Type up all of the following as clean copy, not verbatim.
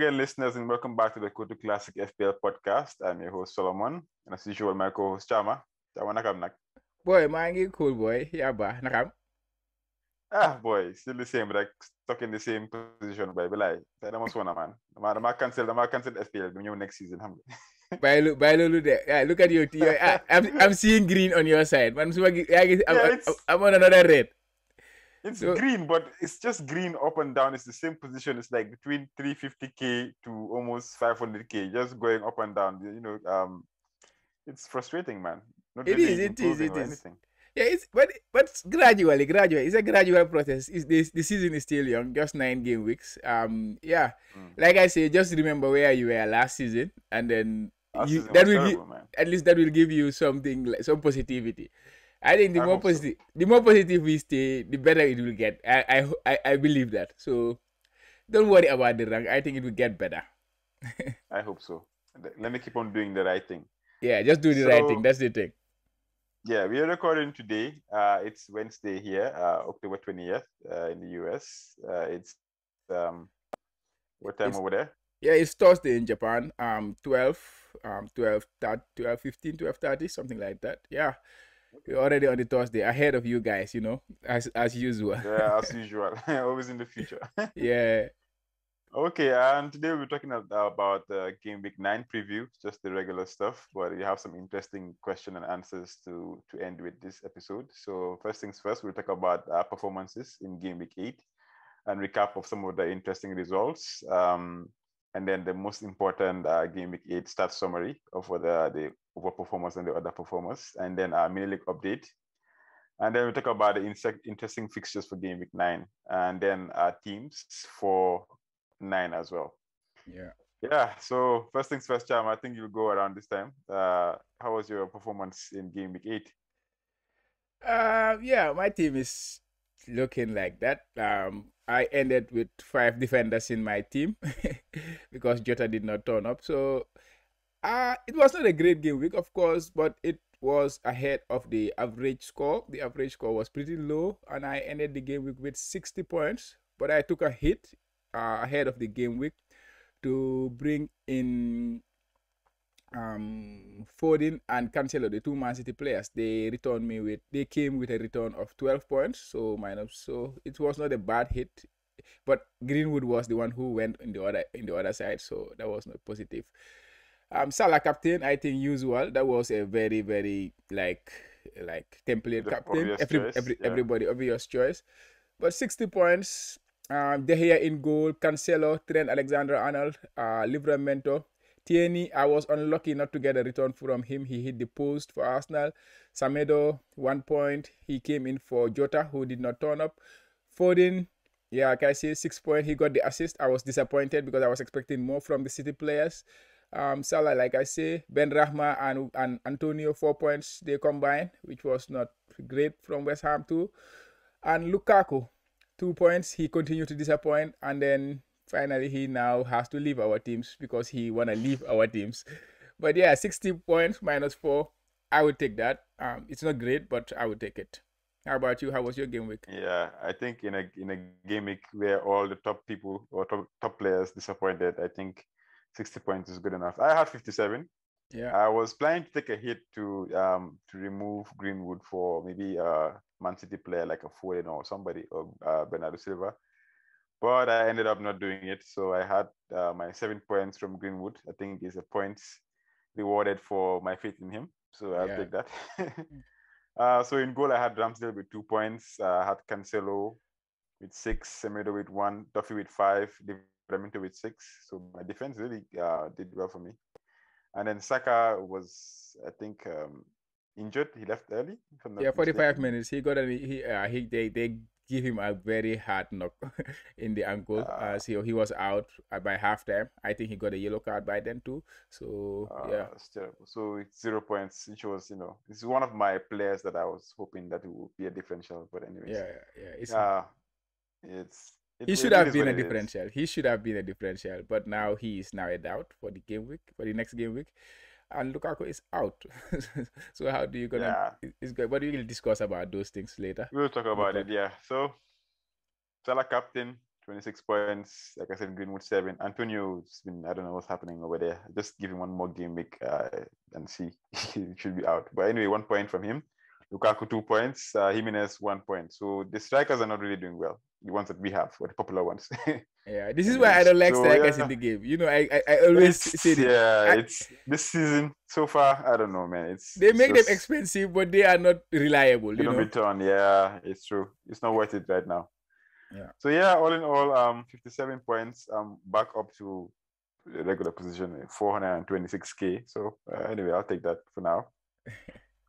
again, listeners, and welcome back to the Kotu Classic FPL Podcast. I'm your host, Solomon, and as usual, my co-host, Chama. Chama, nakam nak. Boy, mangi cool boy. Yeah, ba, nakam. Boy, still the same, like stuck in the same position, boy. But like, that must one, man. I cancel FPL when you next season. By look at your I'm seeing green on your side. Man, I'm on another red. It's green, but it's just green up and down. It's the same position. It's like between 350k to almost 500k, just going up and down. You know, it's frustrating, man. Not It really is. anything. Yeah, but gradually. It's a gradual process. The season is still young, just 9 game weeks. Like I say, just remember where you were last season, and then at least that will give you something like some positivity. I think the more positive we stay, the better it will get. I believe that. So don't worry about the rank. I think it will get better. I hope so. Let me keep on doing the right thing. Yeah, just do the right thing. That's the thing. Yeah, we are recording today. It's Wednesday here, October 20th in the US. It's what time over there? Yeah, it's Thursday in Japan. 12:15, 12:30, something like that. Yeah. We're already on the Thursday, ahead of you guys, you know, as usual. Yeah, as usual. Always in the future. Yeah. Okay, and today we're talking about Game Week 9 preview, just the regular stuff, but we have some interesting question and answers to end with this episode. So first things first, we'll talk about performances in Game Week 8 and recap of some of the interesting results. And then the most important Game Week 8 stats summary of the overperformers and the other performers, and then our mini league update. And then we'll talk about the interesting fixtures for Game Week 9, and then our teams for 9 as well. Yeah. So first things first, Cham, I think you'll go around this time. How was your performance in Game Week 8? Yeah, my team is looking like that. I ended with 5 defenders in my team because Jota did not turn up. So it was not a great game week, of course, but it was ahead of the average score. The average score was pretty low, and I ended the game week with 60 points. But I took a hit ahead of the game week to bring in Foden and Cancelo, the two Man City players. They came with a return of 12 points, so it was not a bad hit. But Greenwood was the one who went in the other side, so that was not positive. Salah captain, I think usual. That was a very, very like template captain. Everybody obvious choice. But 60 points. De Gea in goal. Cancelo, Trent Alexander-Arnold, Livramento. Tierney, I was unlucky not to get a return from him. He hit the post for Arsenal. Semedo, 1 point. He came in for Jota, who did not turn up. Foden, yeah, like I say, 6 points. He got the assist. I was disappointed because I was expecting more from the City players. Salah, like I say, Ben Rahma and Antonio, 4 points they combined, which was not great from West Ham too. And Lukaku, 2 points. He continued to disappoint, and then finally he now has to leave our teams because he wanna leave our teams. But yeah, 60 points -4. I would take that. It's not great, but I would take it. How about you? How was your game week? Yeah, I think in a game week where all the top people or top players disappointed, I think 60 points is good enough. I had 57. Yeah. I was planning to take a hit to remove Greenwood for maybe a Man City player like a Foden or somebody, or Bernardo Silva. But I ended up not doing it. So I had my 7 points from Greenwood. I think is a points rewarded for my faith in him. So I'll take that. So in goal, I had Ramsdale with 2 points. I had Cancelo with 6, Semedo with 1, Duffy with 5, Livramento with 6. So my defense really did well for me. And then Saka was, I think, injured. He left early. 45 minutes. He got they give him a very hard knock in the ankle. So he was out by halftime. I think he got a yellow card by then too. So yeah, it's terrible. So it's 0 points, which was, this is one of my players that I was hoping that it would be a differential. But anyways, he should have been a differential. He should have been a differential, but now he is now a doubt for the next game week. And Lukaku is out. So how do you gonna? It's good. But we will discuss about those things later. We'll talk about it. Yeah. So Salah captain, 26 points. Like I said, Greenwood 7. Antonio's been, I don't know what's happening over there. Just give him one more game week and see. He should be out. But anyway, 1 point from him. Lukaku 2 points. Jimenez 1 point. So the strikers are not really doing well. The ones that we have, or the popular ones. Yeah, this is why I don't like strikers in the game. You know, I always say this. Yeah, it's this season so far. I don't know, man. They make them expensive, but they are not reliable. You know, return. Yeah, it's true. It's not worth it right now. Yeah. So yeah, all in all, 57 points. Back up to the regular position, 426k. So anyway, I'll take that for now.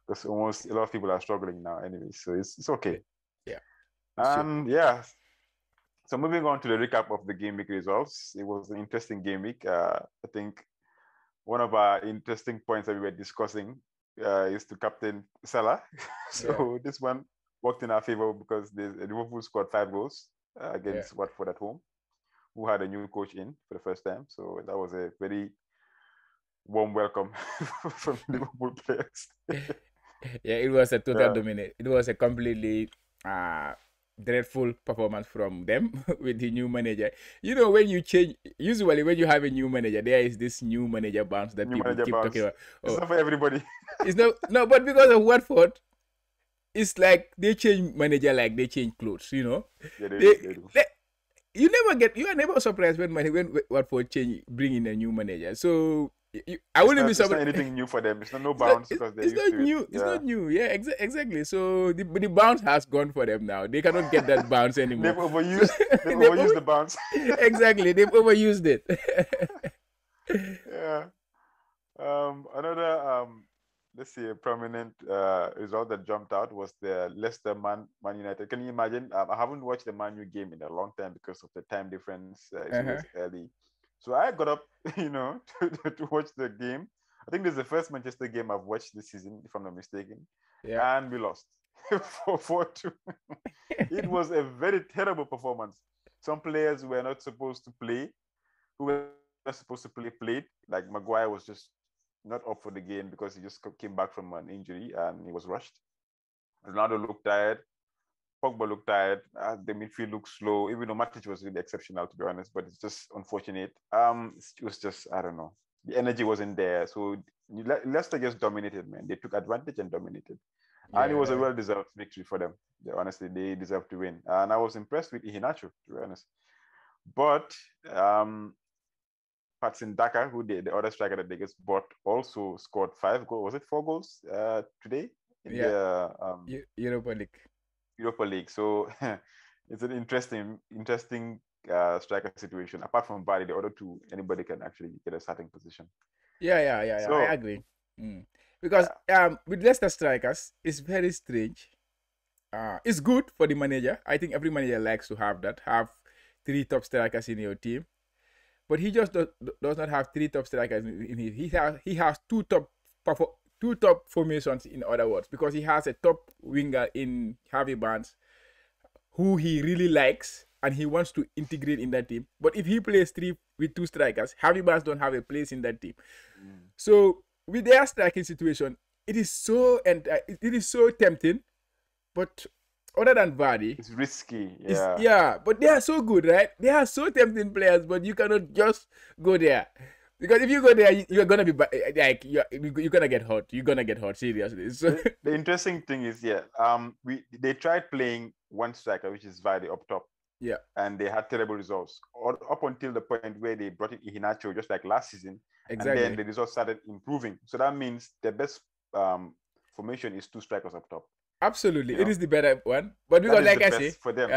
Because almost a lot of people are struggling now. Anyway, so it's okay. Yeah. Yeah. So moving on to the recap of the game week results, it was an interesting game week. I think one of our interesting points that we were discussing is to captain Salah. So this one worked in our favor because Liverpool scored 5 goals against Watford at home, who had a new coach in for the first time. So that was a very warm welcome from Liverpool players. Yeah, it was a total dominate. It was a completely dreadful performance from them with the new manager. You know, when you change, usually when you have a new manager, there is this new manager bounce that people keep talking about. It's not for everybody. It's no, but because of Watford, it's like they change manager like they change clothes, you know. Yeah, they do. You are never surprised when Watford bring in a new manager. So I wouldn't be surprised. It's not anything new for them. It's not no bounce because they're used to it. It's not new. Yeah, exactly. So the bounce has gone for them now. They cannot get that bounce anymore. They've overused the bounce. Exactly. They've overused it. Yeah. Another let's see, a prominent result that jumped out was the Leicester Man United. Can you imagine? I haven't watched the Man U game in a long time because of the time difference. It's early. So I got up, to watch the game. I think this is the first Manchester game I've watched this season, if I'm not mistaken. Yeah. And we lost 4-2. It was a very terrible performance. Some players were not supposed to play, who were not supposed to play, played. Like Maguire was just not up for the game because he just came back from an injury and he was rushed. Ronaldo looked tired. Pogba looked tired. The midfield looked slow, even though Matic was really exceptional, to be honest, but it's just unfortunate. It was just, I don't know. The energy wasn't there. So Leicester just dominated, man. They took advantage and dominated. Yeah. And it was a well-deserved victory for them. Honestly, they deserved to win. And I was impressed with Iheanacho, to be honest. But Patson Daka, who the other striker that they just bought, also scored 5 goals. Was it 4 goals today? In the Europa League. So it's an interesting striker situation. Apart from Bari, the other two, anybody can actually get a starting position. Yeah. So, I agree. Because with Leicester strikers, it's very strange. It's good for the manager. I think every manager likes to have 3 top strikers in your team. But he just does not have 3 top strikers in his. He has 2 top formations, in other words, because he has a top winger in Harvey Barnes, who he really likes and he wants to integrate in that team. But if he plays 3 with 2 strikers, Harvey Barnes don't have a place in that team. So with their striking situation, it is so tempting. But other than Vardy, it's risky. But they are so good, right? They are so tempting players, but you cannot just go there. Because if you go there, you're gonna be like you're gonna get hurt. You're gonna get hurt, seriously. So the interesting thing is, they tried playing one striker, which is Vardy up top. Yeah. And they had terrible results up until the point where they brought in Iheanacho, just like last season. Exactly. And then the results started improving. So that means the best formation is 2 strikers up top. Absolutely, it is the better one. But because, like I say, for them.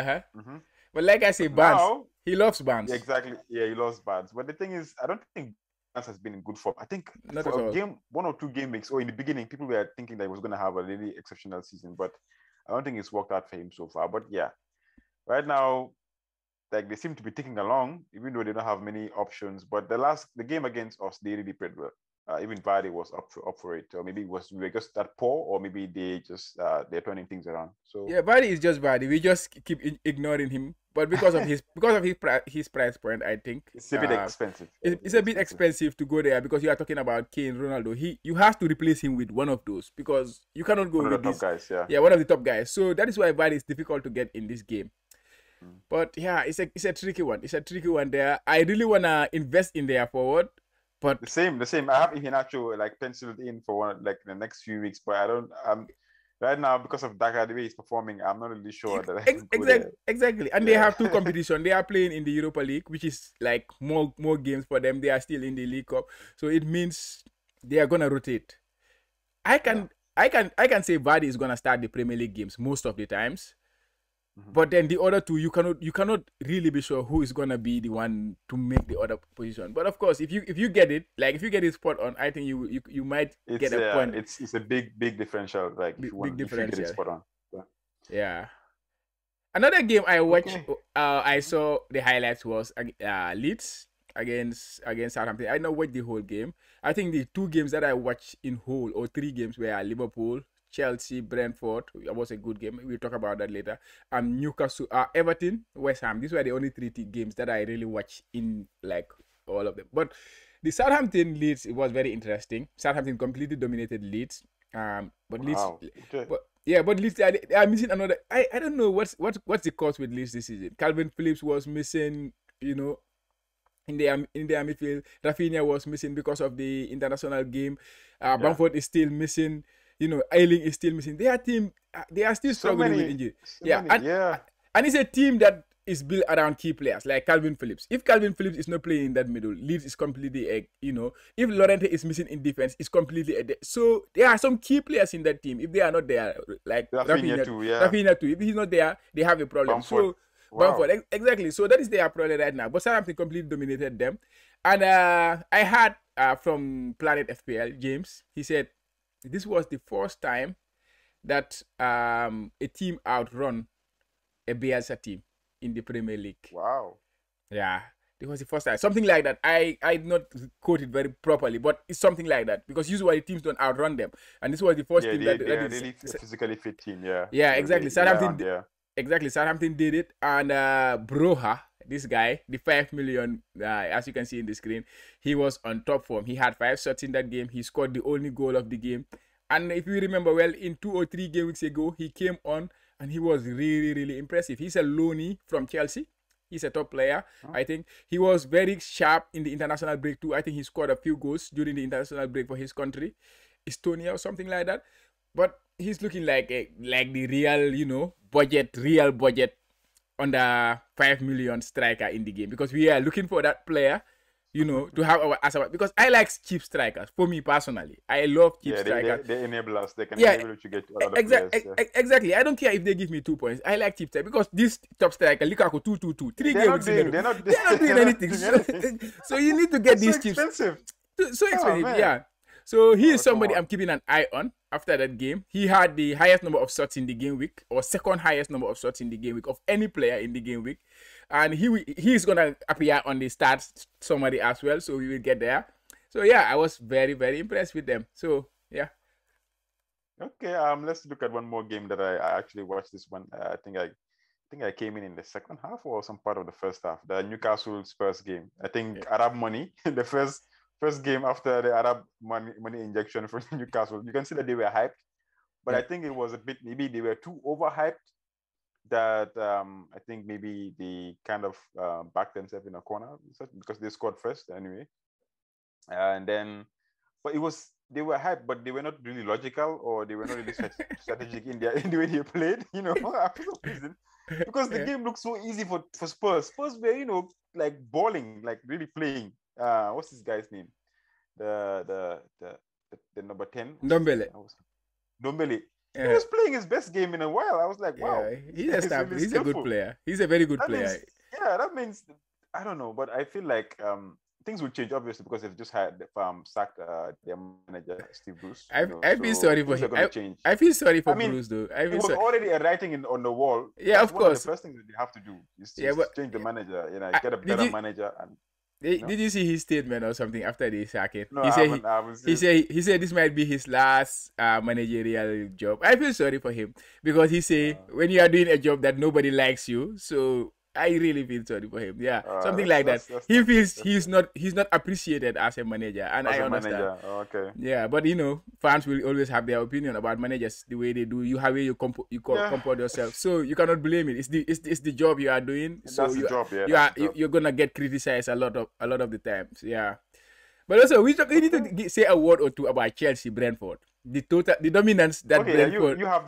But like I say, Barnes, he loves Barnes. Exactly. Yeah, he loves Barnes. But the thing is, I don't think Barnes has been in good form. I think not for a game, 1 or 2 game weeks, or in the beginning, people were thinking that he was going to have a really exceptional season. But I don't think it's worked out for him so far. But yeah, right now, like they seem to be ticking along, even though they don't have many options. But the game against us, they really played well. Even Vardy was up for it, or maybe we were just that poor, or maybe they're turning things around. So yeah, Vardy is just Vardy. We just keep ignoring him, but because of his price point, I think it's a bit expensive. It's a bit expensive to go there because you are talking about Kane, Ronaldo. You have to replace him with one of those because you cannot go with these guys. Yeah, one of the top guys. So that is why Vardy is difficult to get in this game. But yeah, it's a tricky one. It's a tricky one there. I really wanna invest in their forward, but the same. I have Iheanacho like penciled in for one like the next few weeks, but I don't. Right now because of Dakar the way he's performing, I'm not really sure that I can go there. Exactly. And they have two competition. They are playing in the Europa League, which is like more games for them. They are still in the League Cup, so it means they are gonna rotate. I can say Vardy is gonna start the Premier League games most of the times. But then the other two, you cannot really be sure who is gonna be the one to make the other position. But of course, if you get it, like if you get it spot on, I think you might get a point. It's a big differential. Like if you get it spot on. Yeah. Another game I watched, I saw the highlights was Leeds against Southampton. I don't watch the whole game. I think the two games that I watched in whole, or three games, were Liverpool, Chelsea, Brentford. It was a good game. We'll talk about that later. Newcastle, Everton, West Ham. These were the only three games that I really watched in like all of them. But the Southampton Leeds, it was very interesting. Southampton completely dominated Leeds. But Leeds, but Leeds they are missing another. I don't know what's the cause with Leeds this season. Calvin Phillips was missing, in their midfield. Rafinha was missing because of the international game. Bamford is still missing. Ayling is still missing. Their team, they are still struggling with injury. And it's a team that is built around key players like Calvin Phillips. If Calvin Phillips is not playing in that middle, Leeds is completely, if Llorente is missing in defense, it's completely. So there are some key players in that team. If they are not there, like Rafinha too. If he's not there, they have a problem. Bamford, exactly. So that is their problem right now. But Southampton completely dominated them. And I heard from Planet FPL, James, he said, this was the first time that a team outrun a Bielsa team in the Premier League. Wow. Yeah, it was the first time. Something like that. I did not quote it very properly, but it's something like that. Because usually teams don't outrun them. And this was the first team that is really physically fit team, Yeah, exactly. Southampton did it. And Broha, this guy, the 5 million, as you can see in the screen, he was on top form. He had 5 shots in that game. He scored the only goal of the game. And if you remember well, in 2 or 3 game weeks ago, he came on and he was really, really impressive. He's a loanee from Chelsea. He's a top player, I think. He was very sharp in the international break too. I think he scored a few goals during the international break for his country, Estonia or something like that. But he's looking like the real, real budget under 5 million striker in the game, because we are looking for that player, to have our because I like cheap strikers. For me personally, I love cheap strikers. They enable us. They can enable you to get to other players. Exactly. I don't care if they give me 2 points. I like cheap strikers because this top striker, Lukaku, 2-2-2, 3 games. They're not doing anything. So you need to get these cheap. So expensive, yeah. So he is somebody I'm keeping an eye on after that game. He had the highest number of shots in the game week, or second highest number of shots in the game week of any player in the game week. And he is going to appear on the stats summary as well. So we will get there. So yeah, I was very, very impressed with them. So yeah. Okay, let's look at one more game that I actually watched. This one. I think I came in the second half or some part of the first half. The Newcastle Spurs game. I think Arab money, the first game after the Arab money injection from Newcastle. You can see that they were hyped, but I think it was a bit, maybe they were too overhyped, that I think maybe they kind of backed themselves in a corner because they scored first anyway. And then, but they were hyped, but they were not really logical, or they were not really strategic in the way they played, after some reason. Because the game looked so easy for Spurs. Spurs were, like balling, like really playing. What's this guy's name? The number 10. Dombele. He was playing his best game in a while. I was like, wow. He's a good player. He's a very good player. That means I don't know, but I feel like things will change obviously because they've just had sacked their manager Steve Bruce. I feel sorry for him. I feel sorry for Bruce though. It was already a writing on the wall. Yeah, of course. The first thing that they have to do is change the manager. Get a better manager. And did you see his statement or something after the sacking? No, he said this might be his last managerial job. I feel sorry for him because he say when you are doing a job that nobody likes you, so I really feel sorry for him. Yeah, something That's like that. that's He not good. feels That's good. he's not appreciated as a manager, and As I a understand. manager, okay. Yeah, but fans will always have their opinion about managers, the way they do. You have way you Yeah, comport yourself, so you cannot blame it. It's the job you are doing, so that's the job. Yeah, you that's are the job. you're gonna get criticized a lot of the times. Yeah, but also we need to Okay. say a word or two about Chelsea Brentford. The dominance that Okay, yeah, you Brentford. you have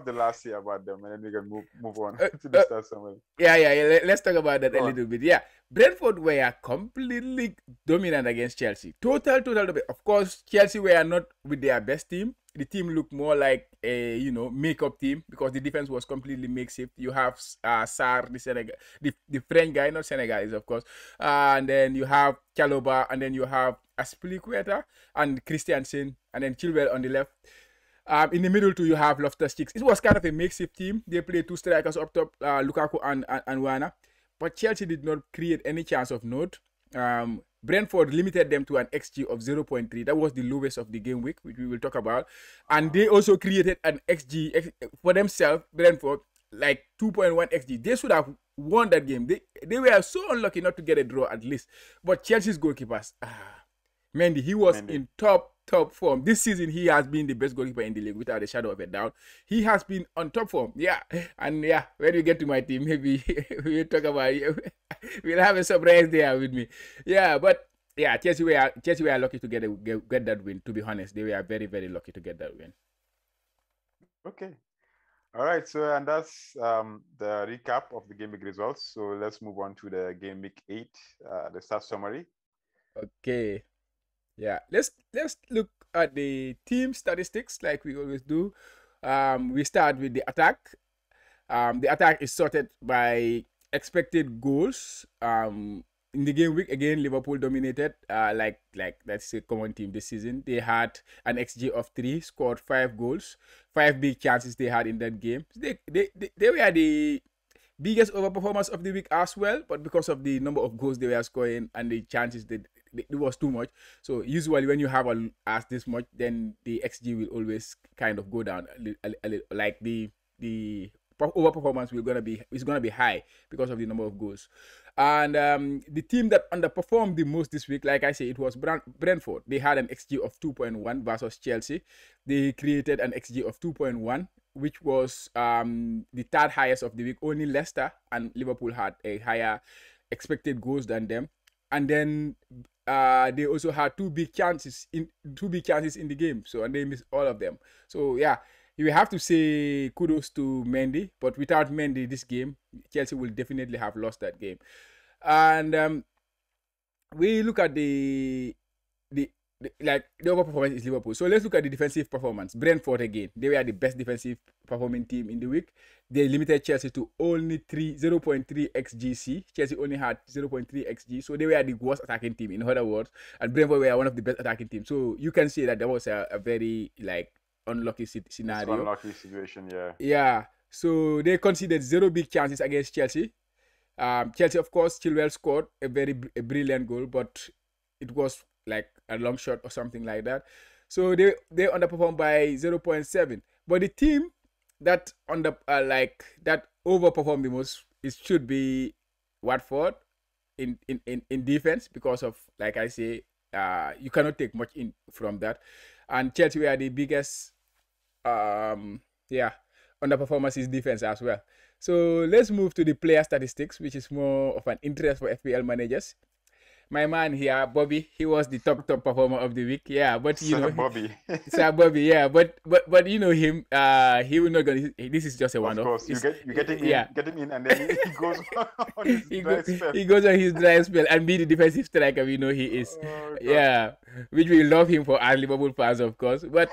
the last year about them, and then we can move on Uh, to the uh, start summary. yeah. Let's talk about that a Go on. little bit. Yeah, Brentford were completely dominant against Chelsea. Total dominant. Of course, Chelsea were not with their best team. The team looked more like a makeup team because the defense was completely makeshift. You have Sarr, the French guy, not Senegalese, of course, and then you have Chaloba, and then you have Aspilicueta and Christiansen, and then Chilwell on the left. In the middle, too, you have Loftus-Cheek. It was kind of a makeshift team. They played two strikers up top, Lukaku and Wana. But Chelsea did not create any chance of note. Brentford limited them to an XG of 0.3. That was the lowest of the game week, which we will talk about. And they also created an XG for themselves, Brentford, like 2.1 XG. They should have won that game. They were so unlucky not to get a draw at least. But Chelsea's goalkeepers, Mendy, he was in top form. This season, he has been the best goalkeeper in the league without a shadow of a doubt. He has been on top form. Yeah. And yeah, when we get to my team, maybe we'll talk about it. We'll have a surprise there with me. Yeah, but yeah, Chelsea were lucky to get that win, to be honest. They were very, very lucky to get that win. Okay. All right. So, and that's the recap of the game week results. So let's move on to the game week 8, the start summary. Okay. Yeah, let's look at the team statistics like we always do. We start with the attack. The attack is sorted by expected goals. In the game week again, Liverpool dominated. Like that's a common team this season. They had an XG of 3, scored 5 goals, 5 big chances they had in that game. They were the biggest overperformance of the week as well, but because of the number of goals they were scoring and the chances it was too much. So usually when you have as this much, then the XG will always kind of go down a little. Like the overperformance is gonna be high because of the number of goals. And the team that underperformed the most this week, like I say, it was Brentford. They had an XG of 2.1 versus Chelsea. They created an XG of 2.1, which was the third highest of the week. Only Leicester and Liverpool had a higher expected goals than them. And then they also had two big chances in the game. So, and they missed all of them. So yeah, you have to say kudos to Mendy. But without Mendy, this game, Chelsea will definitely have lost that game. And we look at the overperformance is Liverpool. So let's look at the defensive performance. Brentford again. They were the best defensive performing team in the week. They limited Chelsea to only 0.3 XGC. Chelsea only had 0.3 XG. So they were the worst attacking team, in other words. And Brentford were one of the best attacking teams. So you can say that there was a very unlucky scenario. It's unlucky situation, yeah. Yeah. So they conceded 0 big chances against Chelsea. Chelsea, of course, Chilwell scored a brilliant goal, but it was like a long shot or something like that. So they underperformed by 0.7. But the team that that overperformed the most, it should be Watford in defense, because of, like I say, you cannot take much in from that. And Chelsea were the biggest underperformance is defense as well. So let's move to the player statistics, which is more of an interest for FPL managers. My man here, Bobby, he was the top performer of the week. Yeah, but Bobby. Sir Bobby, yeah, but you know him. He will not gonna. This is just a one-off. Of course, you get him in, and then he goes on his dry spell. He goes on his dry spell and be the defensive striker we know he is. Oh, yeah, which we love him for as Liverpool fans, of course. But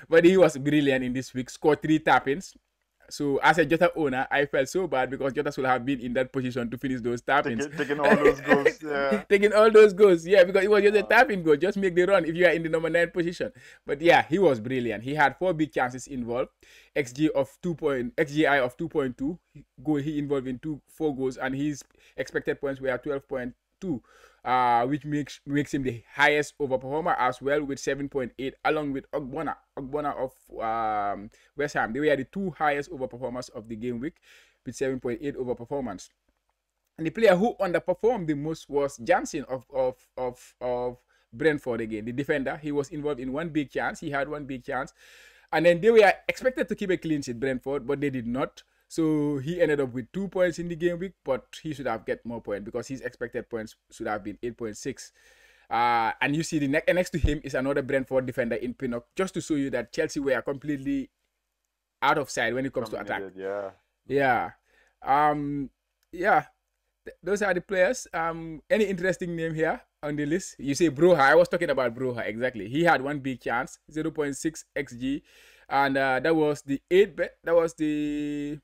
but he was brilliant in this week. Scored 3 tap-ins. So as a Jota owner, I felt so bad because Jota should have been in that position to finish those tap-ins. Taking all those goals, yeah. Taking all those goals, yeah, because it was just a tap-in goal. Just make the run if you are in the number 9 position. But yeah, he was brilliant. He had 4 big chances involved. XGI of 2.2. He involved in 4 goals, and his expected points were 12.2. Which makes him the highest overperformer as well, with 7.8, along with Ogbonna of West Ham. They were the 2 highest overperformers of the game week with 7.8 over performance. And the player who underperformed the most was Jansen of Brentford again, the defender. He was involved in one big chance. He had one big chance. And then they were expected to keep a clean sheet, Brentford, but they did not. So he ended up with 2 points in the game week, but he should have get more points because his expected points should have been 8.6. And you see the next to him is another Brentford defender in Pinnock, just to show you that Chelsea were completely out of sight when it comes to attack. Yeah. Those are the players. Any interesting name here on the list? You say Broha. I was talking about Broha, exactly. He had one big chance, 0.6 xg, and that was the 8 bet. That was the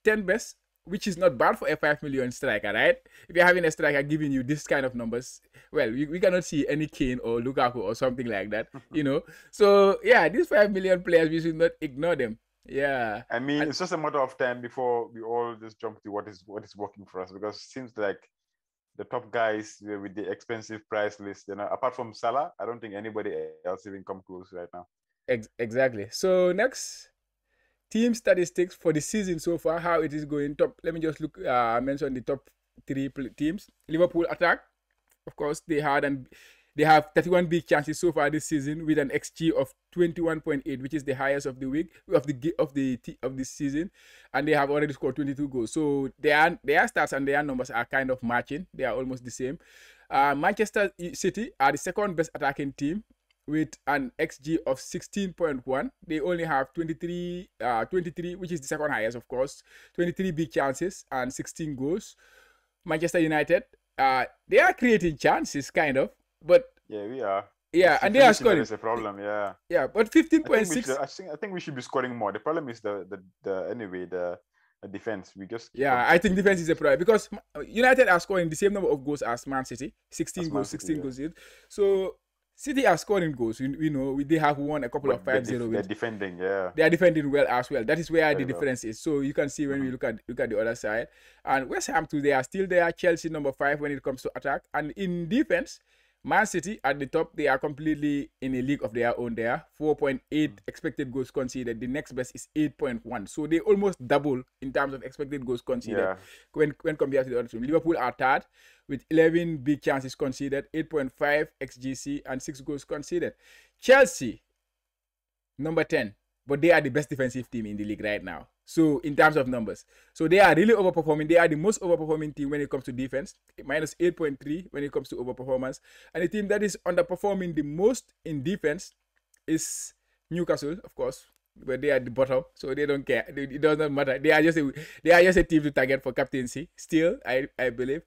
10 best, which is not bad for a 5 million striker, right? If you're having a striker giving you this kind of numbers, well, we cannot see any Kane or Lukaku or something like that, you know. So yeah, these 5 million players, we should not ignore them. Yeah, I mean, it's just a matter of time before we all just jump to what is working for us, because it seems like the top guys with the expensive price list, you know, apart from Salah, I don't think anybody else even come close right now. Exactly. So next, team statistics for the season so far, how it is going. Let me just mention the top 3 teams. Liverpool attack, of course, they have 31 big chances so far this season with an XG of 21.8, which is the highest of the week of this season, and they have already scored 22 goals. So their stats and their numbers are kind of matching. They are almost the same. Manchester City are the second best attacking team with an XG of 16.1. They only have 23, which is the second highest, of course. 23 big chances and 16 goals. Manchester United, they are creating chances, kind of. But yeah, we are. Yeah, and they are scoring. There's a problem. Yeah. Yeah, but 15.6. I think we should be scoring more. The problem is the defense. We just. Yeah, I think defense is a problem because United are scoring the same number of goals as Man City, 16 goals. So City are scoring goals. We know they have won a couple of 5-0 wins. They're defending. Yeah. They are defending well as well. That is where the difference is. So you can see when we look at the other side. And West Ham too, they are still there. Chelsea number 5 when it comes to attack, and in defense, Man City at the top, they are completely in a league of their own there. 4.8 expected goals conceded. The next best is 8.1. So they almost double in terms of expected goals conceded when compared to the other team. Liverpool are third with 11 big chances conceded, 8.5 XGC, and 6 goals conceded. Chelsea, number 10. But they are the best defensive team in the league right now. So in terms of numbers. So they are really overperforming. They are the most overperforming team when it comes to defense. Minus 8.3 when it comes to overperformance. And the team that is underperforming the most in defense is Newcastle, of course. But they are at the bottom. So they don't care. It does not matter. They are just a team to target for captaincy. Still, I believe.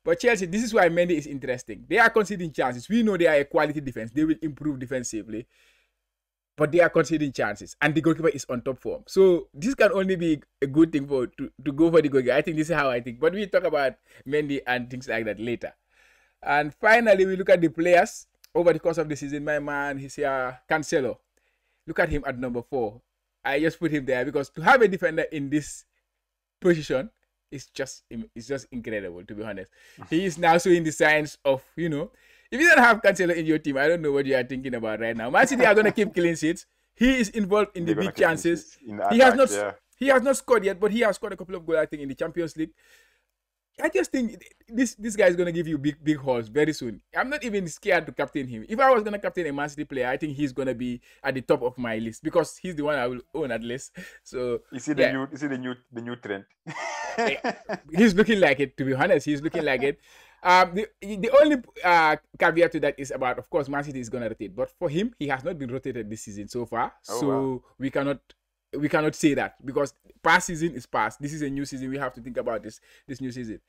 But Chelsea, this is why Mendy is interesting. They are conceding chances. We know they are a quality defense. They will improve defensively. But they are conceding chances, and the goalkeeper is on top form. So this can only be a good thing to go for the goalkeeper. I think this is how I think. But we talk about Mendy and things like that later. And finally, we look at the players over the course of the season. My man, he's here, Cancelo. Look at him at number 4. I just put him there because to have a defender in this position is just incredible, to be honest. He is now showing the signs of, if you don't have Cancelo in your team, I don't know what you are thinking about right now. Man City are going to keep clean sheets. He is involved in the big chances. He has not scored yet, but he has scored a couple of goals, I think, in the Champions League. I just think this guy is going to give you big hauls very soon. I'm not even scared to captain him. If I was going to captain a Man City player, I think he's going to be at the top of my list because he's the one I will own at least. So is he the new trend? He's looking like it, to be honest. He's looking like it. The only caveat to that is about, of course, Man City is going to rotate. But for him, he has not been rotated this season so far. We cannot say that because past season is past. This is a new season. We have to think about this new season.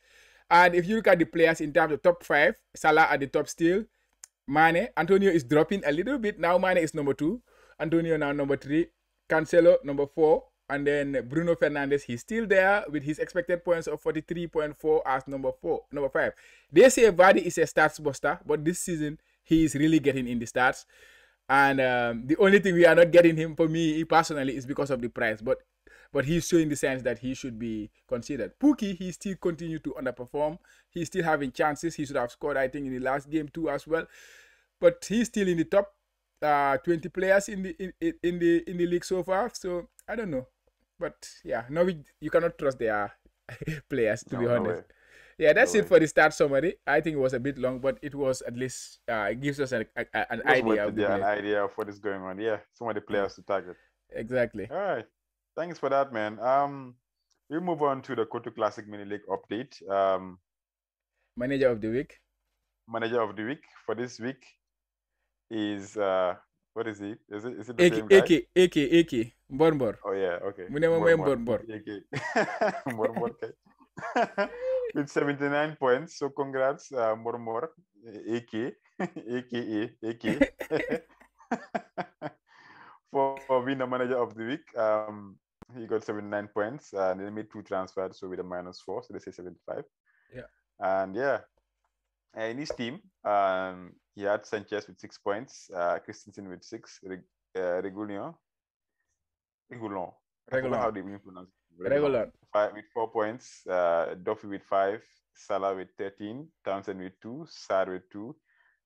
And if you look at the players in terms of top 5, Salah at the top still. Mane, Antonio is dropping a little bit. Now Mane is number 2. Antonio now number 3. Cancelo number 4. And then Bruno Fernandes, he's still there with his expected points of 43.4 as number 5. They say Vardy is a stats buster, but this season he is really getting in the stats. And the only thing we are not getting him, for me personally, is because of the price. But he's showing the signs that he should be considered. Pukki, he still continues to underperform. He's still having chances. He should have scored, I think, in the last game too as well. But he's still in the top 20 players in the league so far. So I don't know. But yeah, no, you cannot trust their players, to be No, no honest. way. Yeah, that's No it way. for the start summary. I think it was a bit long, but it was at least it gives us an It was idea worth of it, the yeah, an players. idea of what is going on. Yeah, some of the players to target. Exactly. All right. Thanks for that, man. We'll move on to the Kotu Classic Mini League update. Manager of the week. Manager of the week for this week is what is he? Is it the AK same guy? AK Borbor. Oh yeah, okay. Mune Borbor. Mormor. With 79 points. So congrats, Mormor, AK, aka, for being the manager of the week. He got 79 points and he made 2 transfers, so with a -4, so they say 75. Yeah. And yeah, in his team, he had Sanchez with 6 points, Christensen with 6, Regulon. I forgot how they even pronounce it. Regular. 5 with 4 points, Duffy with 5, Salah with 13, Townsend with 2, Sarr with 2,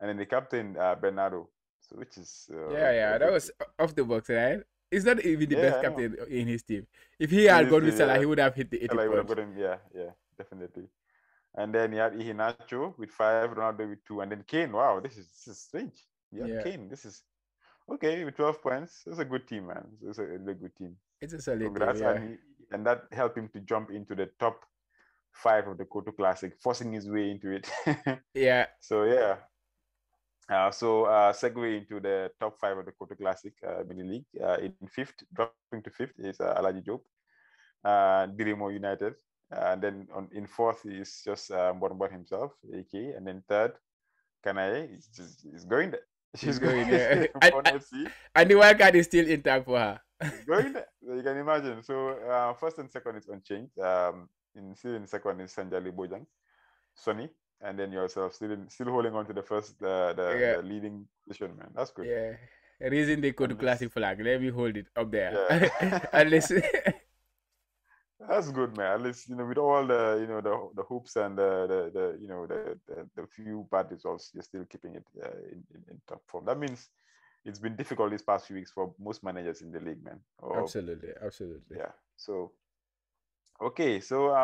and then the captain, Bernardo, so which is that was off the box, right? He's not even the best captain in his team. If he had gone with Salah, he would have hit the 80 Salah would have points. gotten, yeah, definitely. And then he had Iheanacho with 5, Ronaldo with 2, and then Kane. Wow, this is strange. Yeah, Kane. This is okay with 12 points. It's a good team, man. It's a really good team. It's a solid Congrats, team, and that helped him to jump into the top 5 of the Kotu Classic, forcing his way into it. Yeah. So yeah. Segue into the top 5 of the Kotu Classic mini league. In 5th, dropping to 5th is Alaji Job, Dirimo United. And then in 4th is just Borbor himself, AK. And then 3rd, Kanae is going there. She's going there. and the wild card is still intact for her. Going there. You can imagine. So 1st and 2nd is unchanged. In 2nd is Sanjali Bojang, Sonny, and then yourself still holding on to the first the leading position, man. That's good. Yeah. Raising the Kotu Classic flag. Let me hold it up there. Yeah. At least that's good, man. At least, with all the the hoops and the few bad results, you're still keeping it in top form. That means it's been difficult these past few weeks for most managers in the league, man. Absolutely. Yeah. So okay, so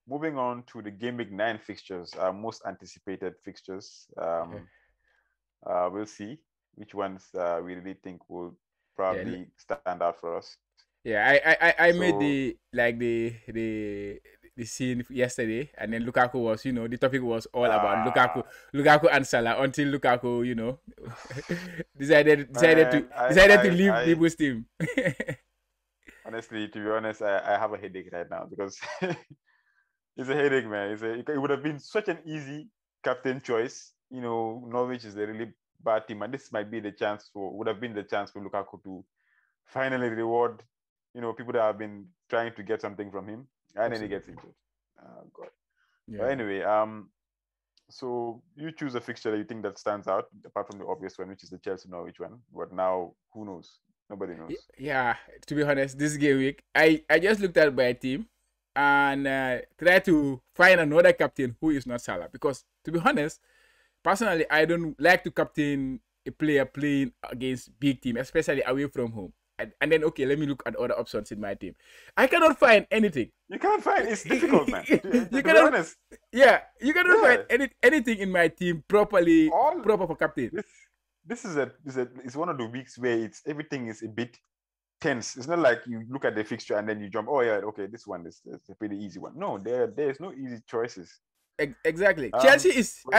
moving on to the Game Week 9 fixtures, most anticipated fixtures. We'll see which ones we really think will probably stand out for us. Yeah, I made the scene yesterday, and then Lukaku was, the topic was all about Lukaku and Salah until Lukaku, decided to leave people's team. Honestly, to be honest, I have a headache right now because it's a headache, man. It would have been such an easy captain choice. Norwich is a really bad team, and this would have been the chance for Lukaku to finally reward people that have been trying to get something from him, and then he gets injured. God. Yeah. But anyway, so you choose a fixture that you think that stands out, apart from the obvious one, which is the Chelsea Norwich one. But now, who knows? Nobody knows. Yeah, to be honest, this game week, I just looked at my team and tried to find another captain who is not Salah. Because, to be honest, personally, I don't like to captain a player playing against big team, especially away from home. And then, okay, let me look at other options in my team. I cannot find anything. You can't find. It's difficult, man. You cannot find anything in my team proper for captain. This is one of the weeks where everything is a bit tense. It's not like you look at the fixture and then you jump. Oh yeah, okay, this one is a pretty easy one. No, there's no easy choices. Exactly. I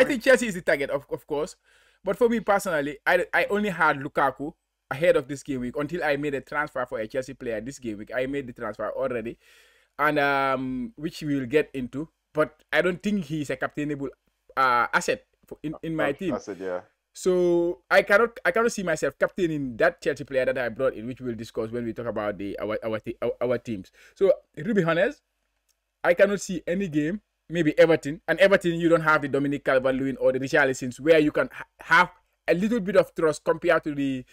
think Chelsea is the target, of course. But for me personally, I only had Lukaku ahead of this game week until I made a transfer for a Chelsea player this game week. I made the transfer already, and which we will get into. But I don't think he's a captainable asset in my team. Asset, yeah. So I cannot see myself captaining that Chelsea player that I brought in, which we'll discuss when we talk about our teams. So to be honest, I cannot see any game. Maybe Everton, and Everton, you don't have the Dominic Calvert-Lewin or the Richarlisons where you can have a little bit of trust compared to the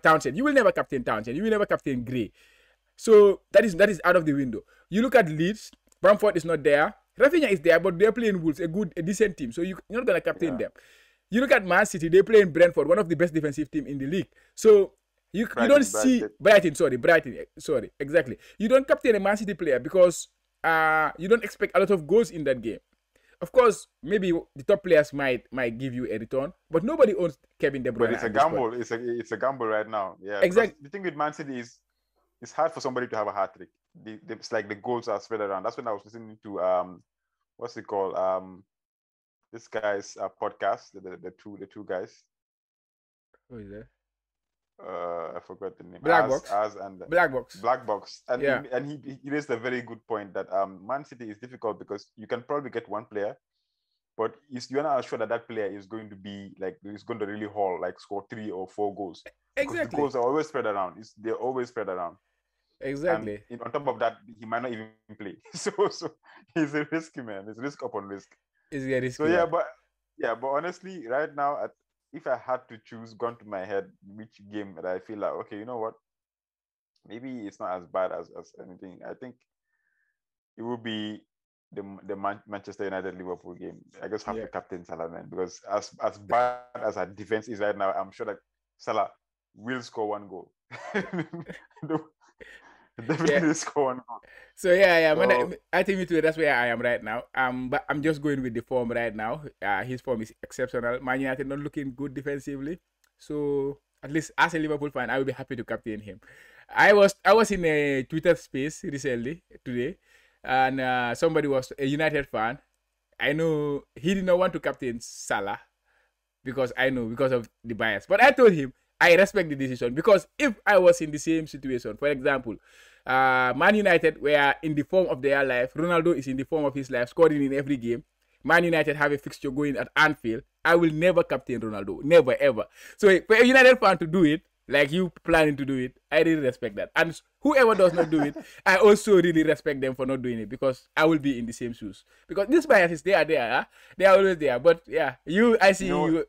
Townsend. You will never captain Townsend. You will never captain Gray. So that is out of the window. You look at Leeds. Bamford is not there. Rafinha is there, but they're playing Wolves, a decent team. So you're not going to captain them. You look at Man City. They play in Brentford, one of the best defensive teams in the league. So You don't see Brighton. Sorry, exactly. You don't captain a Man City player because you don't expect a lot of goals in that game. Of course, maybe the top players might give you a return, but nobody owns Kevin De Bruyne. But it's a gamble. It's a gamble right now. Yeah, exactly. The thing with Man City is it's hard for somebody to have a hat trick. It's like the goals are spread around. That's when I was listening to what's it called? This guy's podcast. The two guys. Who is that? I forgot the name. Black Box. Black Box. And yeah. He raised a very good point that Man City is difficult because you can probably get one player, but you're not sure that player is going to be like is going to really haul, like score 3 or 4 goals. Exactly. Because the goals are always spread around. They're always spread around. Exactly. And on top of that, he might not even play. So he's a risky man. It's risk upon risk. It's a risky. So but honestly, right now, if I had to choose, gone to my head, which game that I feel like, okay, you know what? Maybe it's not as bad as anything. I think it will be the Manchester United Liverpool game. I just have to captain Salah, man, because as bad as our defense is right now, I'm sure that Salah will score 1 goal. Definitely score 1 goal. So I think me too. That's where I am right now. But I'm just going with the form right now. His form is exceptional. Man United not looking good defensively. So at least as a Liverpool fan, I will be happy to captain him. I was in a Twitter space recently today, and somebody was a United fan. I know he did not want to captain Salah because of the bias. But I told him I respect the decision because if I was in the same situation, for example, Man United were in the form of their life, Ronaldo is in the form of his life, scoring in every game. Man United have a fixture going at Anfield. I will never captain Ronaldo, never ever. So for a United fan to do it, like you planning to do it, I really respect that. And whoever does not do it, I also really respect them for not doing it because I will be in the same shoes. Because these biases, they are there, huh? They are always there. But yeah, I see you. You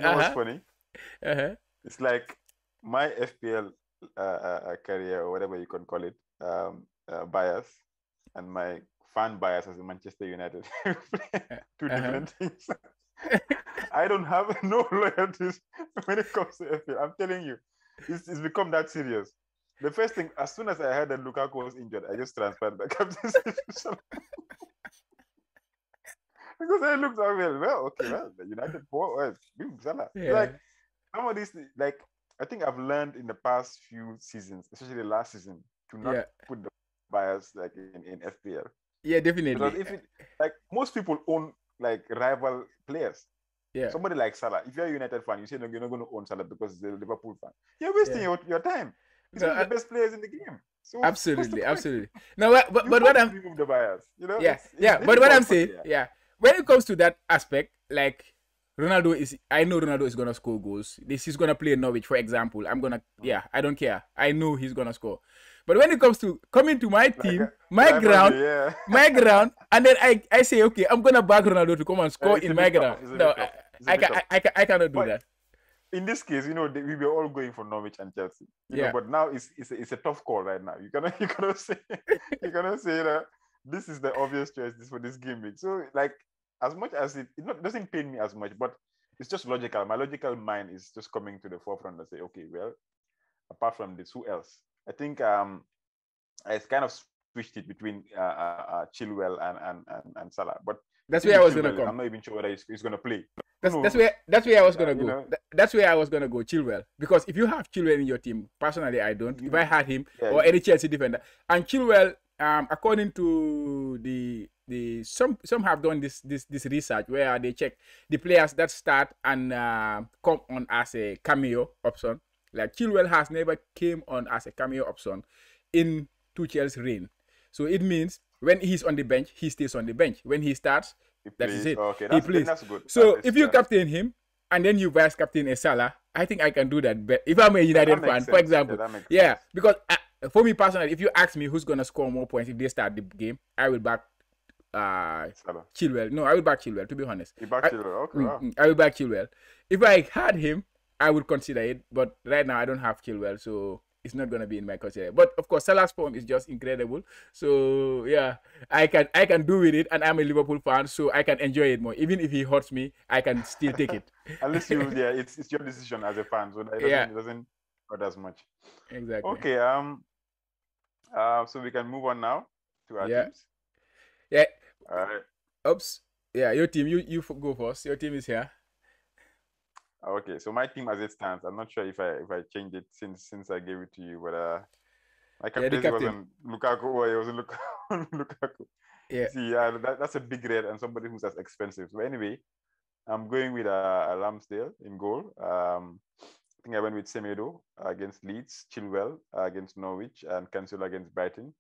know what's funny? It's like my FPL career or whatever you can call it, bias, and my fan bias as a Manchester United. Two different things. I don't have no loyalties when it comes to FPL. I'm telling you, it's become that serious. The first thing, as soon as I heard that Lukaku was injured, I just transferred the captaincy. Because I looked at the United Salah. Yeah. Like some of these, like I think I've learned in the past few seasons, especially last season, to not put the bias like in FPL. Yeah, definitely. Because if it, like most people own like rival players. Yeah. Somebody like Salah, if you're a United fan, you say no, you're not going to own Salah because they're a Liverpool fan. You're wasting your time. He's one of the best players in the game. So absolutely. No, but what I'm remove the bias, you know? But what I'm saying, when it comes to that aspect, like I know Ronaldo is gonna score goals. He's gonna play in Norwich, for example. I don't care. I know he's gonna score. But when it comes to coming to my team, my ground, and then I say, okay, I'm gonna back Ronaldo to come and score in my ground. No, I cannot do that. In this case, we were all going for Norwich and Chelsea. You know, but now it's a tough call right now. You cannot say that this is the obvious choice for this game week. So like, as much as it doesn't pain me as much, but it's just logical. My logical mind is just coming to the forefront and say, okay, well, apart from this, who else? I think I kind of switched it between Chilwell and Salah, but that's where I was gonna come. I'm not even sure whether he's gonna play. That's where I was gonna go. That's where I was gonna go, Chilwell. Because if you have Chilwell in your team, personally I don't. If I had him or any Chelsea defender, and Chilwell, according to the some have done this research where they check the players that start and come on as a cameo option. Like Chilwell has never came on as a cameo option in Tuchel's reign. So it means when he's on the bench, he stays on the bench. When he starts, that is it. Okay, he plays. That's good. So if you captain him and then you vice captain a Salah, I think I can do that. But if I'm a United fan, for example, because for me personally, if you ask me who's gonna score more points if they start the game, I will back Chilwell. No, I will back Chilwell. To be honest, you back Chilwell. Okay, I will back Chilwell. If I had him, I would consider it, but right now I don't have Chilwell, so it's not gonna be in my consideration. But of course, Salah's form is just incredible. So yeah, I can do with it, and I'm a Liverpool fan, so I can enjoy it more. Even if he hurts me, I can still take it. At least it's your decision as a fan, so it doesn't got as much. Exactly. Okay. So we can move on now to our Yeah. teams. Yeah. All right. Oops. Yeah, your team. You go first. Your team is here. Okay. So my team as it stands, I'm not sure if I changed it since I gave it to you, but my Yeah, the captaincy captain. wasn't Lukaku, or it wasn't Lukaku. Yeah. See, that's a big red and somebody who's as expensive. So anyway, I'm going with Ramsdale in goal. I think I went with Semedo against Leeds, Chilwell against Norwich, and Cancelo against Brighton,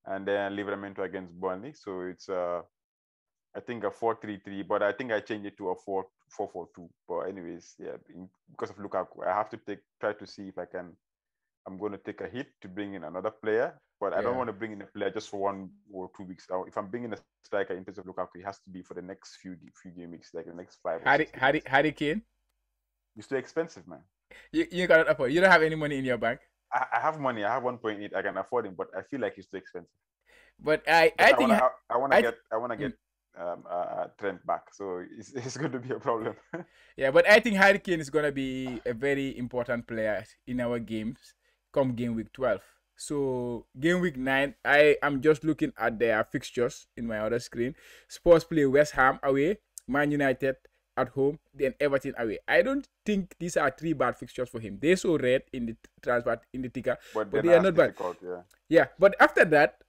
and then Livramento against Burnley. So it's I think a 4-3-3, but I think I changed it to a 4-4-2. But anyways, yeah, because of Lukaku, I have to try to see if I can. I'm going to take a hit to bring in another player, but I don't Yeah. want to bring in a player just for 1 or 2 weeks. If I'm bringing a striker in place of Lukaku, it has to be for the next few game weeks, like the next 5 or 6 games. Harry Kane. It's too expensive, man. You cannot afford. You don't have any money in your bank. I have money. I have 1.8. I can afford him, but I feel like it's too expensive. But I think I want to get Trent back, so it's going to be a problem. Yeah, but I think Harry Kane is gonna be a very important player in our games come game week 12. So game week 9, I am just looking at their fixtures in my other screen. Spurs play West Ham away, Man United at home, then Everton away. I don't think these are 3 bad fixtures for him. They saw red in the transfer in the ticker, but they are not bad. Yeah, but after that,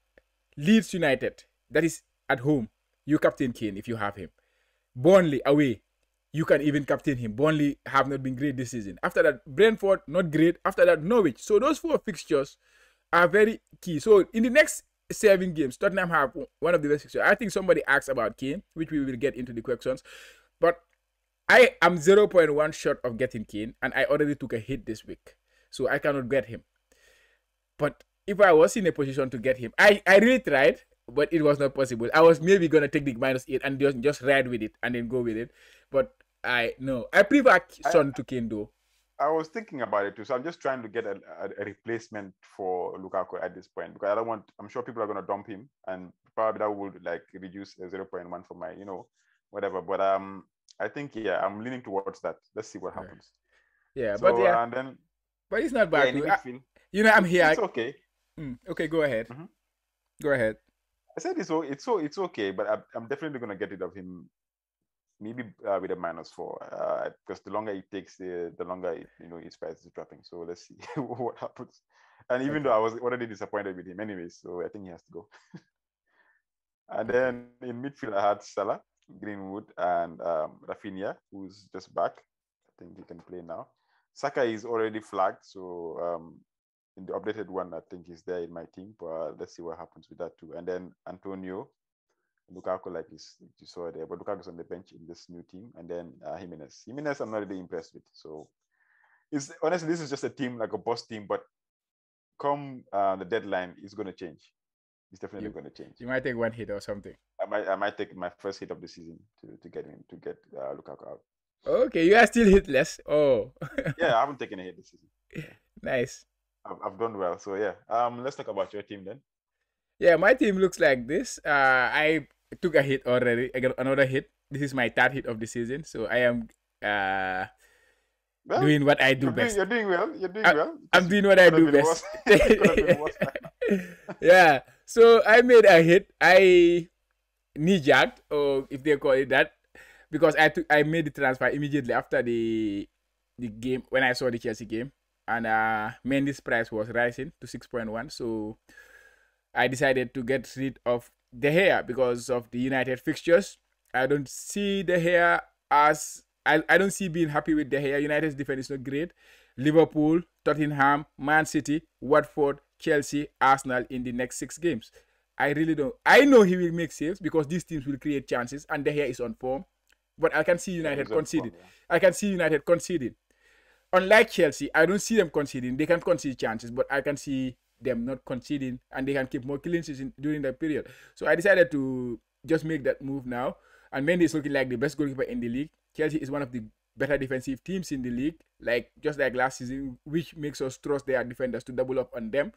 Leeds United, that is at home. You captain Kane if you have him. Burnley away, you can even captain him. Burnley have not been great this season. After that, Brentford, not great. After that, Norwich. So those 4 fixtures are very key. So in the next 7 games, Tottenham have one of the best fixtures. I think somebody asked about Kane, which we will get into the questions. But I am 0.1 short of getting Kane, and I already took a hit this week. So I cannot get him. But if I was in a position to get him, I really tried, but it was not possible. I was maybe going to take the -8 and just ride with it and then go with it. But I prefer Son to Kane though. I was thinking about it too. So I'm just trying to get a replacement for Lukaku at this point, because I'm sure people are going to dump him, and probably that would like reduce 0.1 for my, whatever. But I think, yeah, I'm leaning towards that. Let's see what happens. Yeah, so, but yeah. And then, but it's not bad. Yeah, I'm here. It's okay. Okay, go ahead. Mm-hmm. Go ahead. I said it's okay, but I'm definitely going to get rid of him. Maybe with a -4, because the longer it takes, the longer his price is dropping. So let's see what happens. And even though I was already disappointed with him anyways, so I think he has to go. And then in midfield, I had Salah, Greenwood, and Rafinha, who's just back. I think he can play now. Saka is already flagged, so in the updated one, I think he's there in my team. But let's see what happens with that too. And then Antonio, Lukaku, like you saw there, but Lukaku's on the bench in this new team. And then Jimenez, I'm not really impressed with. So honestly, this is just a team, like a boss team, but come the deadline, it's going to change. It's definitely going to change. You might take 1 hit or something. I might take my first hit of the season to get Lukaku out. Okay, you are still hitless. Oh. Yeah, I haven't taken a hit this season. Nice. I've done well. So yeah, let's talk about your team then. Yeah, my team looks like this. I took a hit already. I got another hit. This is my 3rd hit of the season. So I am doing what I do best. You're doing well. I'm doing what I do best. Yeah. So I made a hit. I knee-jacked, or if they call it that, because I made the transfer immediately after the game, when I saw the Chelsea game, and Mendy's price was rising to 6.1. So I decided to get rid of De Gea because of the United fixtures. I don't see De Gea as I don't see being happy with De Gea. United's defense is not great. Liverpool, Tottenham, Man City, Watford, Chelsea, Arsenal in the next 6 games. I really don't. I know he will make saves because these teams will create chances, and De Gea is on form. But I can see United conceding. I can see United conceding. Unlike Chelsea, I don't see them conceding. They can concede chances, but I can see them not conceding, and they can keep more clean sheets during that period. So I decided to just make that move now. And Mendy is looking like the best goalkeeper in the league. Chelsea is one of the better defensive teams in the league, just like last season, which makes us trust their defenders to double up on them.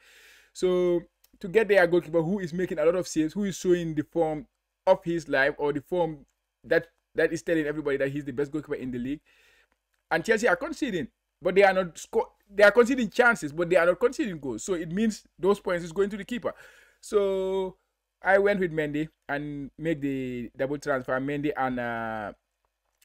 So to get their goalkeeper who is making a lot of saves, who is showing the form of his life, or the form that is telling everybody that he's the best goalkeeper in the league. And Chelsea are conceding, but they are not they are conceding chances, but they are not conceding goals. So it means those points is going to the keeper. So I went with Mendy and make the double transfer. Mendy and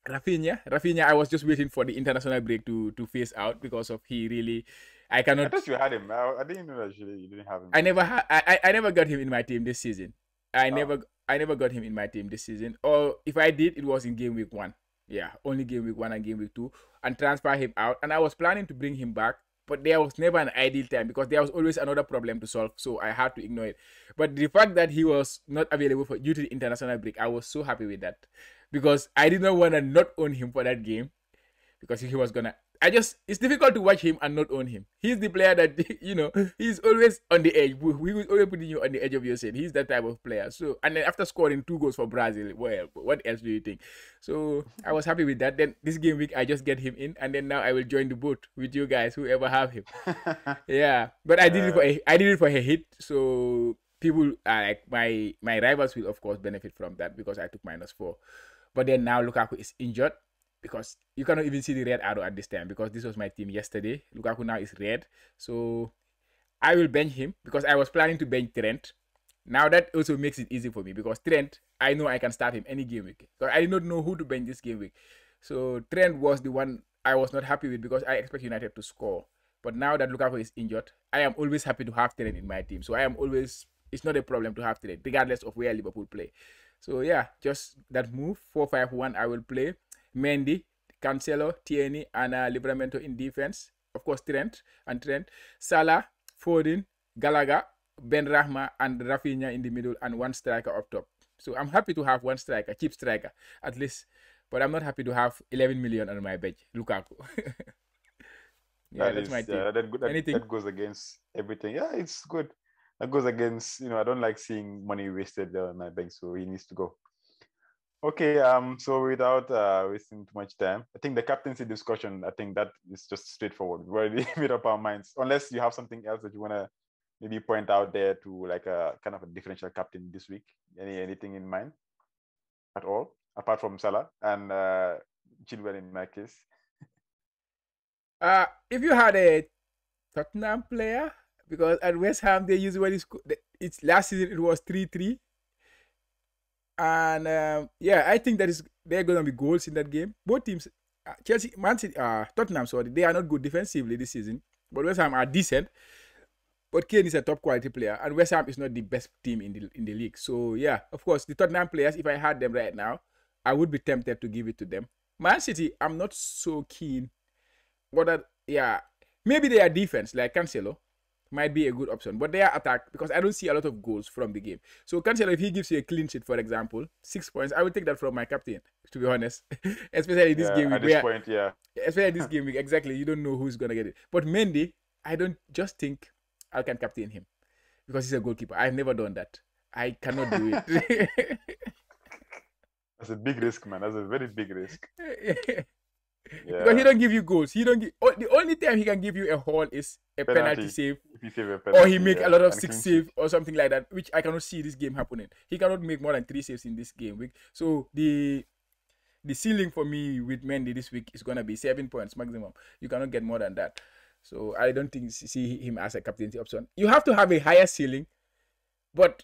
Rafinha, I was just waiting for the international break to phase out because of he really. I cannot. I thought you had him. I didn't know that you didn't have him. I never got him in my team this season. I never got him in my team this season. Or if I did, it was in game week 1. Yeah, only game week 1 and game week 2, and transfer him out. And I was planning to bring him back, but there was never an ideal time because there was always another problem to solve. So I had to ignore it. But the fact that he was not available due to the international break, I was so happy with that because I did not want to not own him for that game because he was gonna. It's difficult to watch him and not own him. He's the player that, he's always on the edge. We will always put you on the edge of your seat. He's that type of player. So, and then after scoring 2 goals for Brazil, well, what else do you think? So, I was happy with that. Then this game week, I just get him in, and then now I will join the boat with you guys, whoever have him. Yeah, but I did it for a hit. So, people are like, my rivals will, of course, benefit from that because I took -4. But then now Lukaku is injured. Because you cannot even see the red arrow at this time because this was my team yesterday. Lukaku now is red. So I will bench him because I was planning to bench Trent. Now that also makes it easy for me because Trent, I know I can start him any game week. Because I did not know who to bench this game week. So Trent was the one I was not happy with because I expect United to score. But now that Lukaku is injured, I am always happy to have Trent in my team. So it's not a problem to have Trent regardless of where Liverpool play. So yeah, just that move, 4-5-1 I will play. Mendy, Cancelo, Tierney, and Livramento in defense. Of course, Trent. Salah, Foden, Gallagher, Ben Rahma, and Rafinha in the middle, and 1 striker up top. So I'm happy to have 1 striker, cheap striker, at least. But I'm not happy to have 11 million on my bench, Lukaku. That's my team. That goes against everything. Yeah, it's good. That goes against, I don't like seeing money wasted on my bench, so he needs to go. Okay, so without wasting too much time, I think the captaincy discussion, I think that is just straightforward. We've already made up our minds. Unless you have something else that you want to maybe point out there to like a kind of a differential captain this week. Anything in mind at all, apart from Salah and Chilwell in my case? If you had a Tottenham player, because at West Ham they usually it's last season it was 3-3. And I think there are going to be goals in that game. Both teams, Chelsea, Man City, Tottenham, sorry, they are not good defensively this season. But West Ham are decent. But Kane is a top quality player, and West Ham is not the best team in the league. So yeah, of course, the Tottenham players, if I had them right now, I would be tempted to give it to them. Man City, I'm not so keen. But maybe their defense, like Cancelo, might be a good option, but their attack, because I don't see a lot of goals from the game. So Cancelo, if he gives you a clean sheet, for example, 6 points, I would take that from my captain, to be honest. Especially this game week. At this point, especially this game week, exactly. You don't know who's gonna get it. But Mendy, I don't just think I can captain him because he's a goalkeeper. I've never done that. I cannot do it. That's a big risk, man. That's a very big risk. Yeah. Because he don't give you goals. The only time he can give you a haul is a penalty save. If he save a penalty, or he make a lot of 6 saves or something like that, which I cannot see this game happening. He cannot make more than 3 saves in this game week. So the ceiling for me with Mendy this week is gonna be 7 points maximum. You cannot get more than that. So I don't see him as a captaincy option. You have to have a higher ceiling, but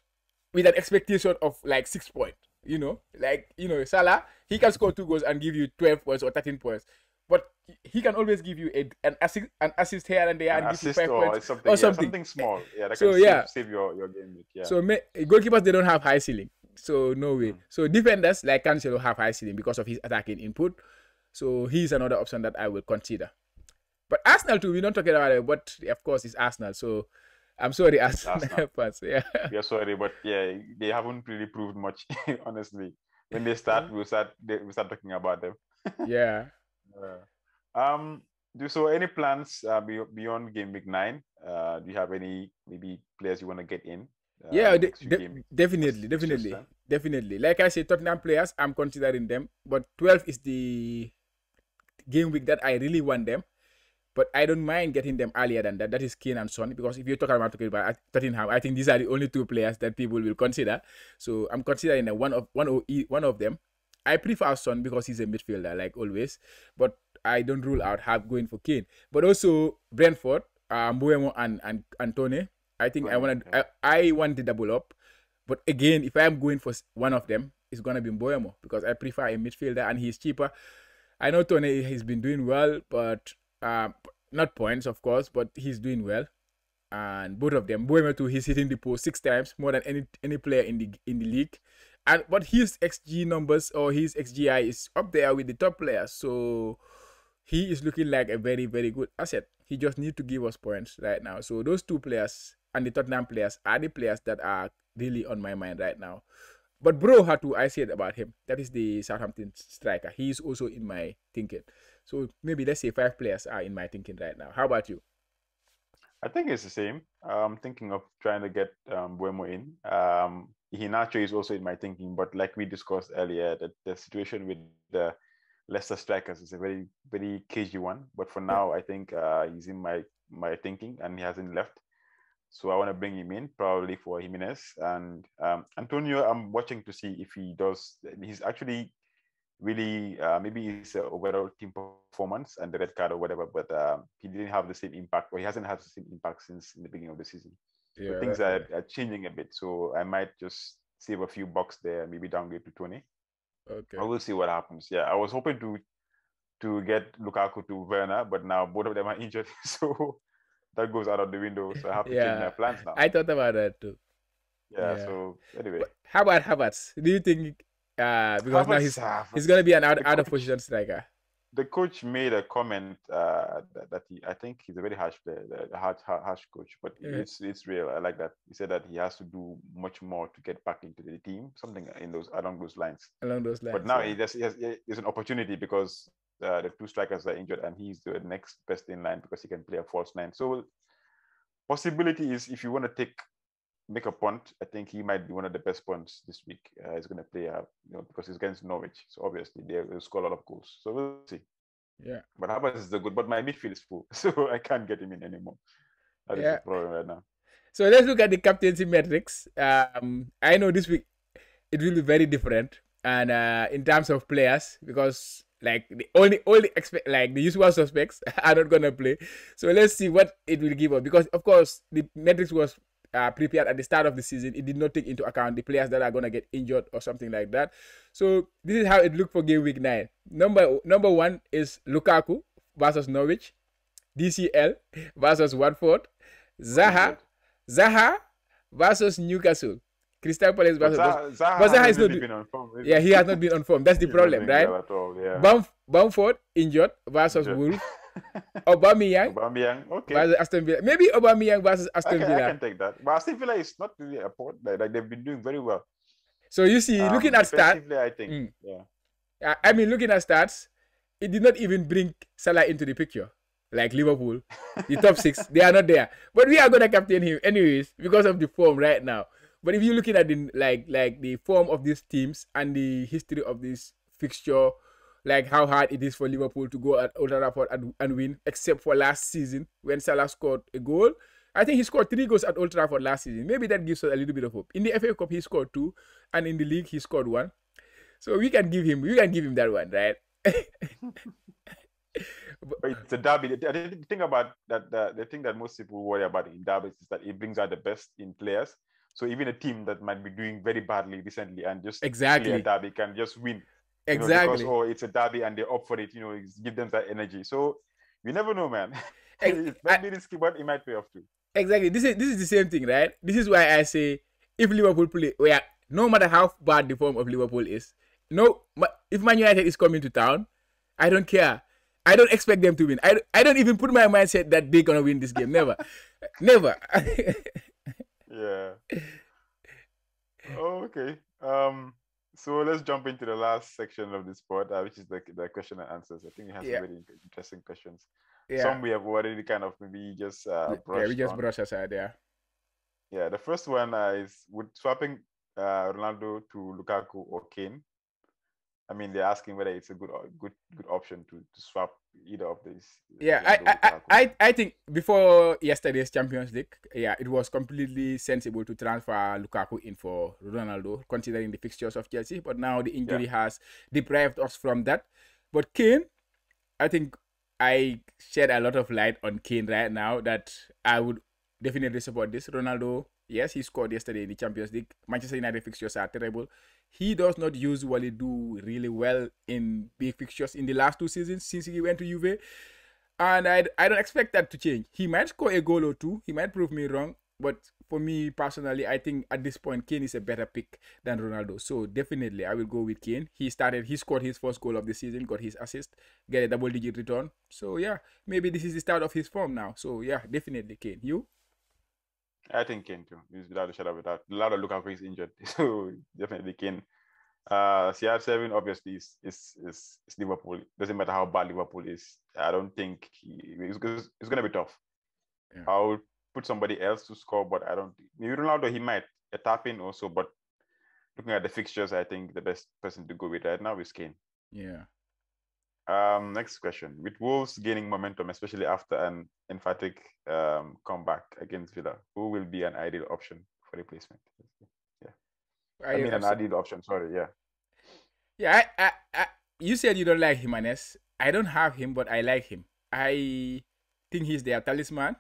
with an expectation of like 6 points. Salah, he can score 2 goals and give you 12 points or 13 points. But he can always give you an assist here and there and give you 5 points or something small. Yeah, that can save your game week. Yeah. So goalkeepers, they don't have high ceiling. So no way. So defenders like Cancelo have high ceiling because of his attacking input. So he's another option that I will consider. But Arsenal too, we don't talk about it, but of course it's Arsenal. So I'm sorry, Arsenal fans. Yeah. We are sorry, but they haven't really proved much, honestly. When they start, we start talking about them. Yeah. So any plans beyond game week 9? Do you have any maybe players you want to get in? Definitely. Like I said, Tottenham players, I'm considering them. But 12 is the game week that I really want them. But I don't mind getting them earlier than that. That is Kane and Son. Because if you're talking about Tottenham, I think these are the only 2 players that people will consider. So I'm considering one of them. I prefer Son because he's a midfielder, like always. But I don't rule out going for Kane. But also Brentford, Mbuemo and Antone. I think I want the double up. But again, if I'm going for one of them, it's gonna be Mbuemo because I prefer a midfielder and he's cheaper. I know Tony has been doing well, but not points, of course, but he's doing well. And both of them, Mbuemo too, he's hitting the post 6 times more than any player in the league. But his XG numbers or his XGI is up there with the top players, so he is looking like a very, very good asset. He just needs to give us points right now. So those 2 players and the Tottenham players are the players that are really on my mind right now. But Hatu, I said about him, that is the Southampton striker. He is also in my thinking. So maybe let's say 5 players are in my thinking right now. How about you? I think it's the same. I'm thinking of trying to get Buemo in. Hinacho is also in my thinking, but like we discussed earlier, that the situation with the Leicester strikers is a very, very cagey one. But for now, I think he's in my thinking and he hasn't left. So I want to bring him in probably for Jimenez. And Antonio, I'm watching to see if he does. He's actually really, maybe it's overall team performance and the red card or whatever, but he didn't have the same impact, or he hasn't had the same impact since in the beginning of the season. Yeah, so things are changing a bit. So I might just save a few bucks there, maybe downgrade to 20. Okay. I will see what happens. Yeah, I was hoping to get Lukaku to Werner, but now both of them are injured. So that goes out of the window. So I have to change my plans now. I thought about that too. Yeah. So anyway. But how about Havertz? Do you think because Havertz, now he's going to be an out of position striker? The coach made a comment that I think he's a very harsh player, a harsh coach, but it's real. I like that. He said that he has to do much more to get back into the team, something along those lines. But now there's an opportunity because the 2 strikers are injured and he's the next best in line because he can play a false 9. So possibility is if you want to make a punt, I think he might be one of the best punts this week. He's going to play, because he's against Norwich. So obviously they will score a lot of goals. So we'll see. Yeah. But Havertz is good. But my midfield is full, so I can't get him in anymore. That is the problem right now. So let's look at the captaincy metrics. I know this week it will be very different, and in terms of players, because like the only the usual suspects are not gonna play. So let's see what it will give us, because of course the metrics was prepared at the start of the season. It did not take into account the players that are going to get injured or something like that. So this is how it looked for game week 9. Number 1 is Lukaku versus Norwich, DCL versus Watford, Zaha versus Newcastle, Crystal Palace versus Zaha has not been on form. Yeah, he has not been on form. That's the problem, right? Bamford injured versus Wolves. Aubameyang, okay. Versus Aston Villa. Maybe Aubameyang versus Aston Villa. I can take that. But Aston Villa is not really a port. Like they've been doing very well. So you see, looking at stats, I think, I mean, looking at stats, it did not even bring Salah into the picture. Like Liverpool, the top 6, they are not there. But we are gonna captain him anyways because of the form right now. But if you're looking at the like the form of these teams and the history of this fixture, like how hard it is for Liverpool to go at Old Trafford and win, except for last season when Salah scored a goal. I think he scored 3 goals at Old Trafford last season. Maybe that gives us a little bit of hope. In the FA Cup, he scored 2, and in the league, he scored 1. So we can give him that one, right? But it's a derby. The thing about that, the thing that most people worry about in derbies is that it brings out the best in players. So even a team that might be doing very badly recently and just play a derby can just win. Exactly. Because it's a derby and they're up for it, give them that energy. So you never know, man. It might be risky, but it might pay off too. Exactly. This is the same thing, right? This is why I say if Liverpool play, no matter how bad the form of Liverpool is, if Man United is coming to town, I don't care. I don't expect them to win. I don't even put my mindset that they're gonna win this game. Never. Never. Yeah. Okay. So let's jump into the last section of this pod, which is the question and answers. I think it has some very interesting questions. Yeah. Some we have already kind of maybe just brushed we just brushed aside, Yeah, the first one is, would swapping Ronaldo to Lukaku or Kane? I mean, they're asking whether it's a good option to swap either of these. Yeah, I think before yesterday's Champions League, it was completely sensible to transfer Lukaku in for Ronaldo, considering the fixtures of Chelsea. But now the injury has deprived us from that. But Kane, I think I shed a lot of light on Kane right now that I would definitely support this. Ronaldo, yes, he scored yesterday in the Champions League. Manchester United fixtures are terrible. He does not usually do really well in big fixtures in the last 2 seasons since he went to Juve. And I don't expect that to change. He might score a goal or two. He might prove me wrong. But for me personally, I think at this point, Kane is a better pick than Ronaldo. So definitely, I will go with Kane. He scored his first goal of the season, got his assist, get a double-digit return. So yeah, maybe this is the start of his form now. So yeah, definitely Kane. You? I think Kane too. He's without a shadow of a doubt. A lot of Lukaku is injured, so definitely Kane. CR7 obviously is Liverpool. Doesn't matter how bad Liverpool is. I don't think it's going to be tough. Yeah. I'll put somebody else to score, but I don't. Maybe Ronaldo, he might tap in also, but looking at the fixtures, I think the best person to go with right now is Kane. Yeah. Next question. With Wolves gaining momentum, especially after an emphatic comeback against Villa, who will be an ideal option for replacement? Yeah. I mean, an ideal option. Sorry. Yeah. Yeah. You said you don't like Jimenez. I don't have him, but I like him. I think he's their talisman.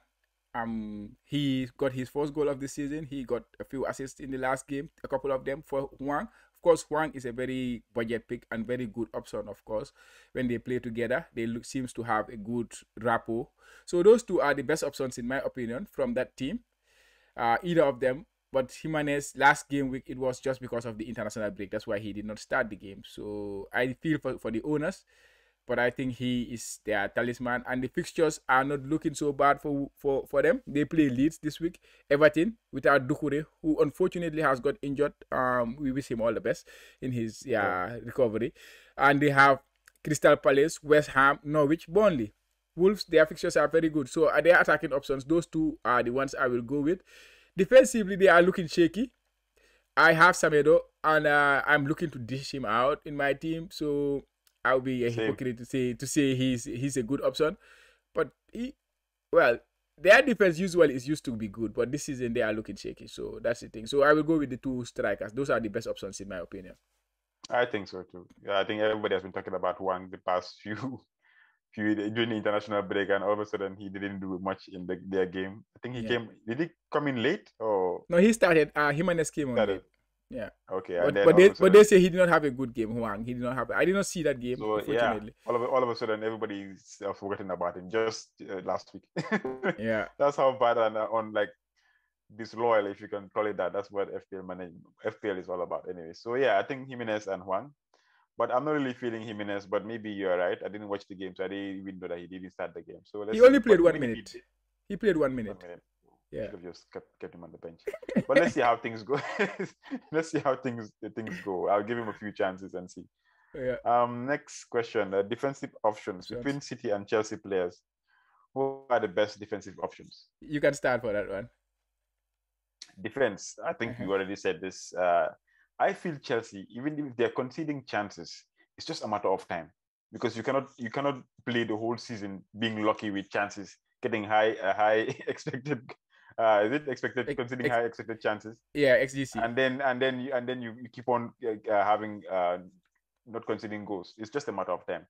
He got his first goal of the season. He got a few assists in the last game, a couple of them for Hwang. Of course, Hwang is a very budget pick and very good option, of course. When they play together, they seems to have a good rapport. So those two are the best options, in my opinion, from that team. Either of them. But Jimenez, last game week, it was just because of the international break. That's why he did not start the game. So I feel for the owners. But I think he is their talisman. And the fixtures are not looking so bad for them. They play Leeds this week. Everton without Doucouré, who unfortunately has got injured. We wish him all the best in his recovery. And they have Crystal Palace, West Ham, Norwich, Burnley. Wolves, their fixtures are very good. So their attacking options, those two are the ones I will go with. Defensively, they are looking shaky. I have Semedo, and I'm looking to dish him out in my team. So I'll be a hypocrite to say he's a good option, but their defense usually is used to be good, but this season they are looking shaky. So that's the thing. So I will go with the two strikers. Those are the best options in my opinion. I think so too. Yeah, I think everybody has been talking about Hwang the past few during the international break, and all of a sudden he didn't do much in their game. I think he came. Did he come in late or? No, he started. Jimenez came on late. Yeah. Okay. But they say he did not have a good game, Hwang. He did not have. I did not see that game. So unfortunately. Yeah, all of a sudden everybody's forgetting about him just last week. Yeah. That's how bad on like disloyal, if you can call it that. That's what FPL is all about anyway. So yeah, I think Jimenez and Hwang. But I'm not really feeling Jimenez, but maybe you're right. I didn't watch the game, so I didn't even know that he didn't start the game. So he only played 1 minute. He played 1 minute. 1 minute. Yeah. Should have just kept him on the bench. But let's see how things go. Let's see how things go. I'll give him a few chances and see. Yeah. Next question. Defensive options between City and Chelsea players. Who are the best defensive options? You can start for that one. Defense. I think you already said this. I feel Chelsea, even if they're conceding chances, it's just a matter of time. Because you cannot play the whole season being lucky with chances, getting high expected. Is it expected considering high expected chances? Yeah, XGC. And then you keep on having not conceding goals. It's just a matter of time.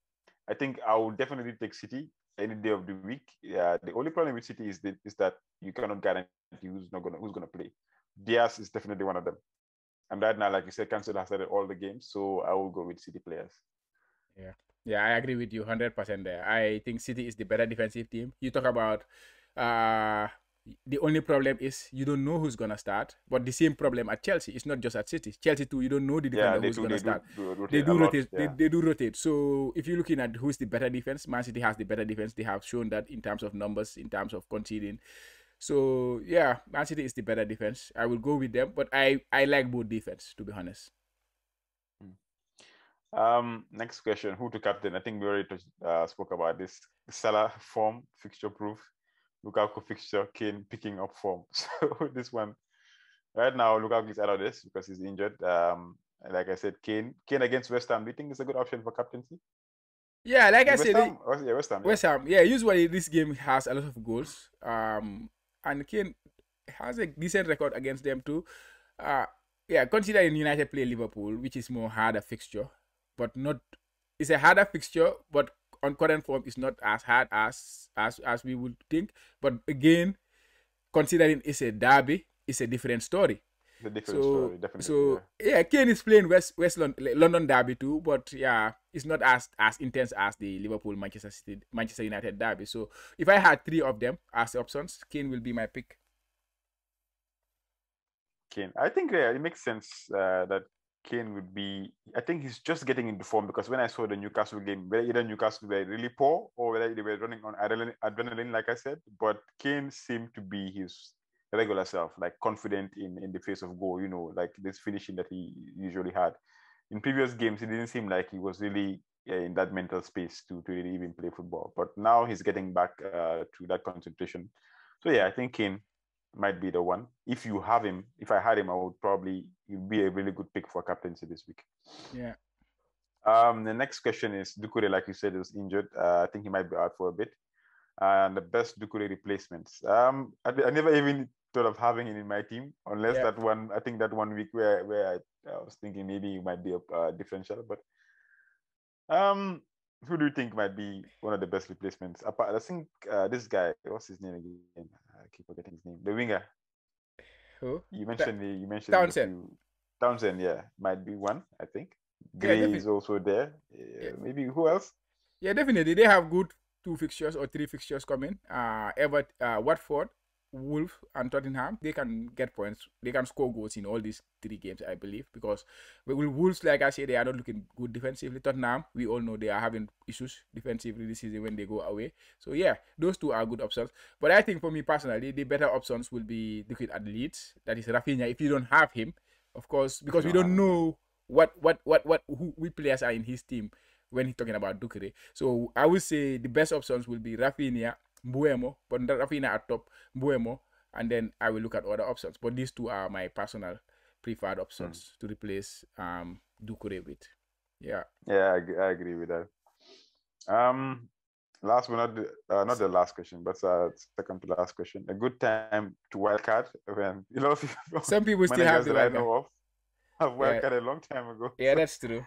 I think I will definitely take City any day of the week. The only problem with City is that you cannot guarantee who's gonna play. Diaz is definitely one of them. And right now, like you said, Cancelo has started all the games, so I will go with City players. Yeah, I agree with you 100% there. I think City is the better defensive team. You talk about the only problem is you don't know who's gonna start. But the same problem at Chelsea. It's not just at City. Chelsea too, you don't know the defender who's gonna start. They do rotate. So if you're looking at who's the better defense, Man City has the better defense. They have shown that in terms of numbers, in terms of conceding. So yeah, Man City is the better defense. I will go with them, but I like both defense, to be honest. Next question: who to captain? I think we already spoke about this. Salah form, fixture proof. Lukaku fixture, Kane picking up form. So this one, right now, Lukaku is out of this because he's injured. Like I said, Kane against West Ham. Do you think it's a good option for captaincy? Yeah, like I said, West Ham. Yeah, usually this game has a lot of goals. And Kane has a decent record against them too. Considering United play Liverpool, which is more harder fixture, but not. It's a harder fixture, but on current form is not as hard as we would think. But again, considering it's a derby, it's a different story. The different story, definitely. So yeah, Kane is playing West London derby too, but yeah, it's not as intense as the Liverpool Manchester United derby. So if I had 3 of them as options, Kane will be my pick. Kane, I think it makes sense that Kane would be. I think he's just getting into form, because when I saw the Newcastle game, whether either Newcastle were really poor or whether they were running on adrenaline, like I said, but Kane seemed to be his regular self, like confident in the face of goal, like this finishing that he usually had. In previous games, it didn't seem like he was really in that mental space to really even play football. But now he's getting back to that concentration. So yeah, I think Kane might be the one. If I had him, I would probably, he'd be a really good pick for captaincy this week. Yeah. The next question is Doucouré, like you said, is injured. I think he might be out for a bit. And the best Doucouré replacements. I never even thought of having it in my team, unless that one week where I was thinking maybe it might be a differential. But who do you think might be one of the best replacements? I think this guy, what's his name again? I keep forgetting his name. The winger. Who? You mentioned Townsend. Townsend, yeah, might be one, I think. Gray is also there. Maybe who else? Yeah, definitely. They have good 2 fixtures or 3 fixtures coming. Watford, Wolves, and Tottenham. They can get points. They can score goals in all these 3 games, I believe. Because with Wolves, like I said, they are not looking good defensively. Tottenham, we all know they are having issues defensively this season when they go away. So yeah, those 2 are good options. But I think for me personally, the better options will be looking at Leeds. That is Rafinha. If you don't have him, of course, because we don't know who players are in his team when he's talking about Doucouré. So I would say the best options will be Rafinha, Mbeumo, but Rafinha at top, Mbeumo, and then I will look at other options. But these 2 are my personal preferred options to replace Doucouré with. Yeah. Yeah, I agree with that. Last but not the last question, but second to last question. A good time to wildcard when some people still have the that I know of have wildcarded a long time ago. Yeah, that's true.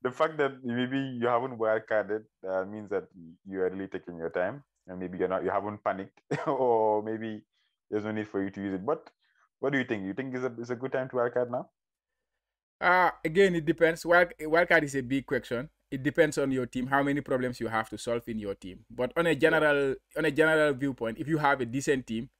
The fact that maybe you haven't wildcarded means that you are really taking your time, and maybe you haven't panicked, or maybe there's no need for you to use it. But what do you think? You think it's a good time to wildcard now? Again, it depends. Wildcard is a big question. It depends on your team, how many problems you have to solve in your team. But on a general viewpoint, if you have a decent team,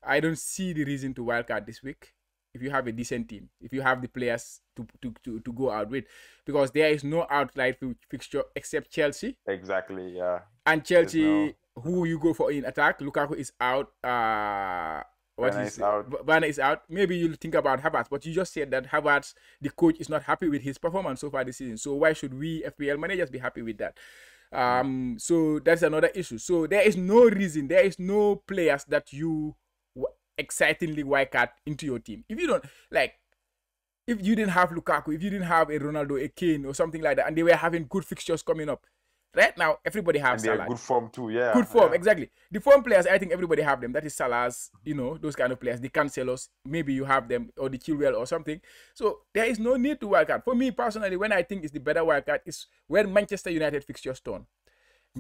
I don't see the reason to wildcard this week. If you have a decent team, if you have the players to go out with, because there is no outright fixture except Chelsea. Exactly, yeah. And Chelsea, who you go for in attack? Lukaku is out. Werner is out. Maybe you'll think about Havertz, but you just said that Havertz, the coach, is not happy with his performance so far this season. So why should we FPL managers be happy with that? So that's another issue. So there is no reason, there is no players that you excitingly wildcard into your team. If you don't if you didn't have Lukaku, if you didn't have a Ronaldo, a Kane, or something like that, and they were having good fixtures coming up, right now everybody has Salah. They're good form too, yeah. Good form, exactly. The form players, I think everybody have them. That is Salah's, those kind of players. The Cancelos, maybe you have them, or the Chilwell or something. So there is no need to wildcard. For me personally, when I think it's the better wildcard is when Manchester United fixtures turn.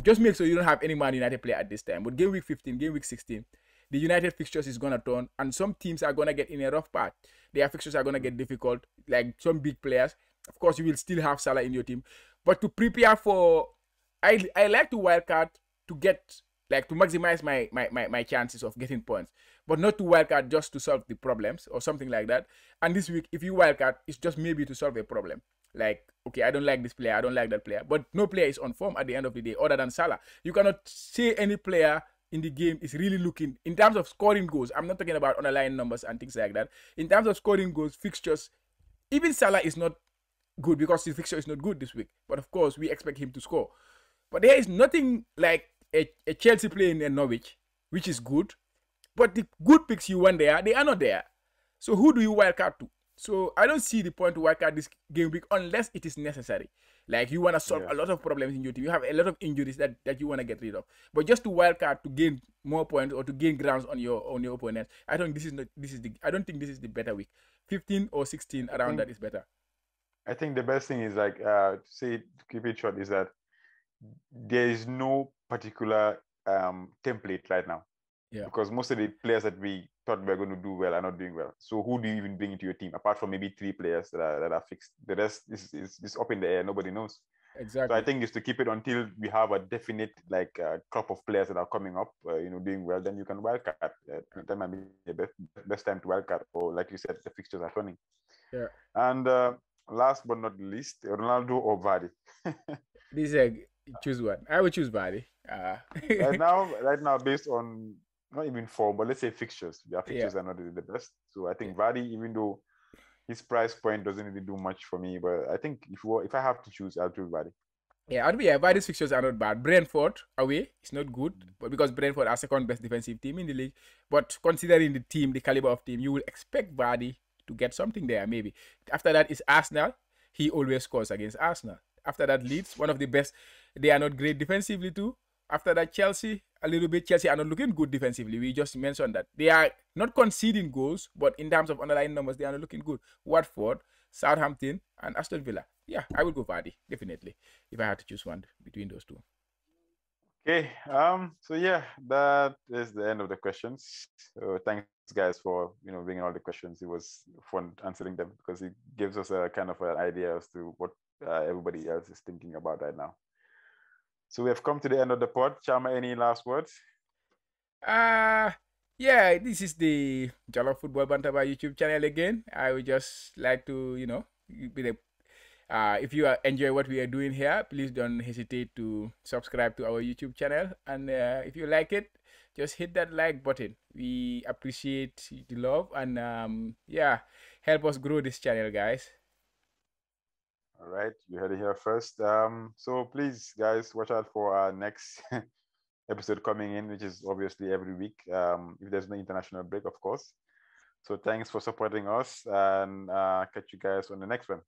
Just make sure you don't have any Man United player at this time. But game week 15, game week 16, the United fixtures is going to turn, and some teams are going to get in a rough part. Their fixtures are going to get difficult, like some big players. Of course, you will still have Salah in your team. But to prepare for, I like to wildcard to get, to maximize my chances of getting points. But not to wildcard just to solve the problems or something like that. And this week, if you wildcard, it's just maybe to solve a problem. Okay, I don't like this player, I don't like that player. But no player is on form at the end of the day other than Salah. You cannot say any player in the game is really looking, in terms of scoring goals, I'm not talking about underlying numbers and things like that. In terms of scoring goals, fixtures, even Salah is not good because his fixture is not good this week. But of course, we expect him to score. But there is nothing like a Chelsea playing in Norwich, which is good. But the good picks you want there, they are not there. So who do you wildcard to? So I don't see the point to wildcard this game week unless it is necessary. You want to solve a lot of problems in your team. You have a lot of injuries that you want to get rid of. But just to wildcard to gain more points or to gain grounds on your opponent, I don't think this is the better week. 15 or 16 around that is better. I think the best thing is to keep it short, is that there is no particular template right now. Yeah. Because most of the players that we thought were going to do well are not doing well. So who do you even bring into your team apart from maybe 3 players that are fixed? The rest is up in the air. Nobody knows. Exactly. So I think it's to keep it until we have a definite crop of players that are coming up, doing well. Then you can wildcard. That might be the best time to wildcard. Or like you said, the fixtures are turning. Yeah. And last but not least, Ronaldo or Vardy. This is choose one. I would choose Vardy. Right now, based on not even form, but let's say fixtures. Their fixtures are not really the best. So I think Vardy, even though his price point doesn't really do much for me, but I think if I have to choose, I'll choose Vardy. Yeah, Vardy's fixtures are not bad. Brentford away is not good, but because Brentford are second best defensive team in the league. But considering the caliber of team, you will expect Vardy to get something there. Maybe after that is Arsenal. He always scores against Arsenal. After that, Leeds, one of the best. They are not great defensively too. After that, Chelsea, a little bit. Chelsea are not looking good defensively. We just mentioned that. They are not conceding goals, but in terms of underlying numbers, they are not looking good. Watford, Southampton, and Aston Villa. Yeah, I will go Vardy, definitely, if I had to choose one between those two. Okay. So yeah, that is the end of the questions. So thanks guys for bringing all the questions. It was fun answering them because it gives us a kind of an idea as to what everybody else is thinking about right now. So we have come to the end of the pod. Chama, any last words? Yeah, this is the Jollof Football Bantaba YouTube channel again. I would just like to, if you enjoy what we are doing here, please don't hesitate to subscribe to our YouTube channel. And if you like it, just hit that like button. We appreciate the love and help us grow this channel, guys. All right, you heard it here first. So please, guys, watch out for our next episode coming in, which is obviously every week. If there's no international break, of course. So thanks for supporting us, and catch you guys on the next one.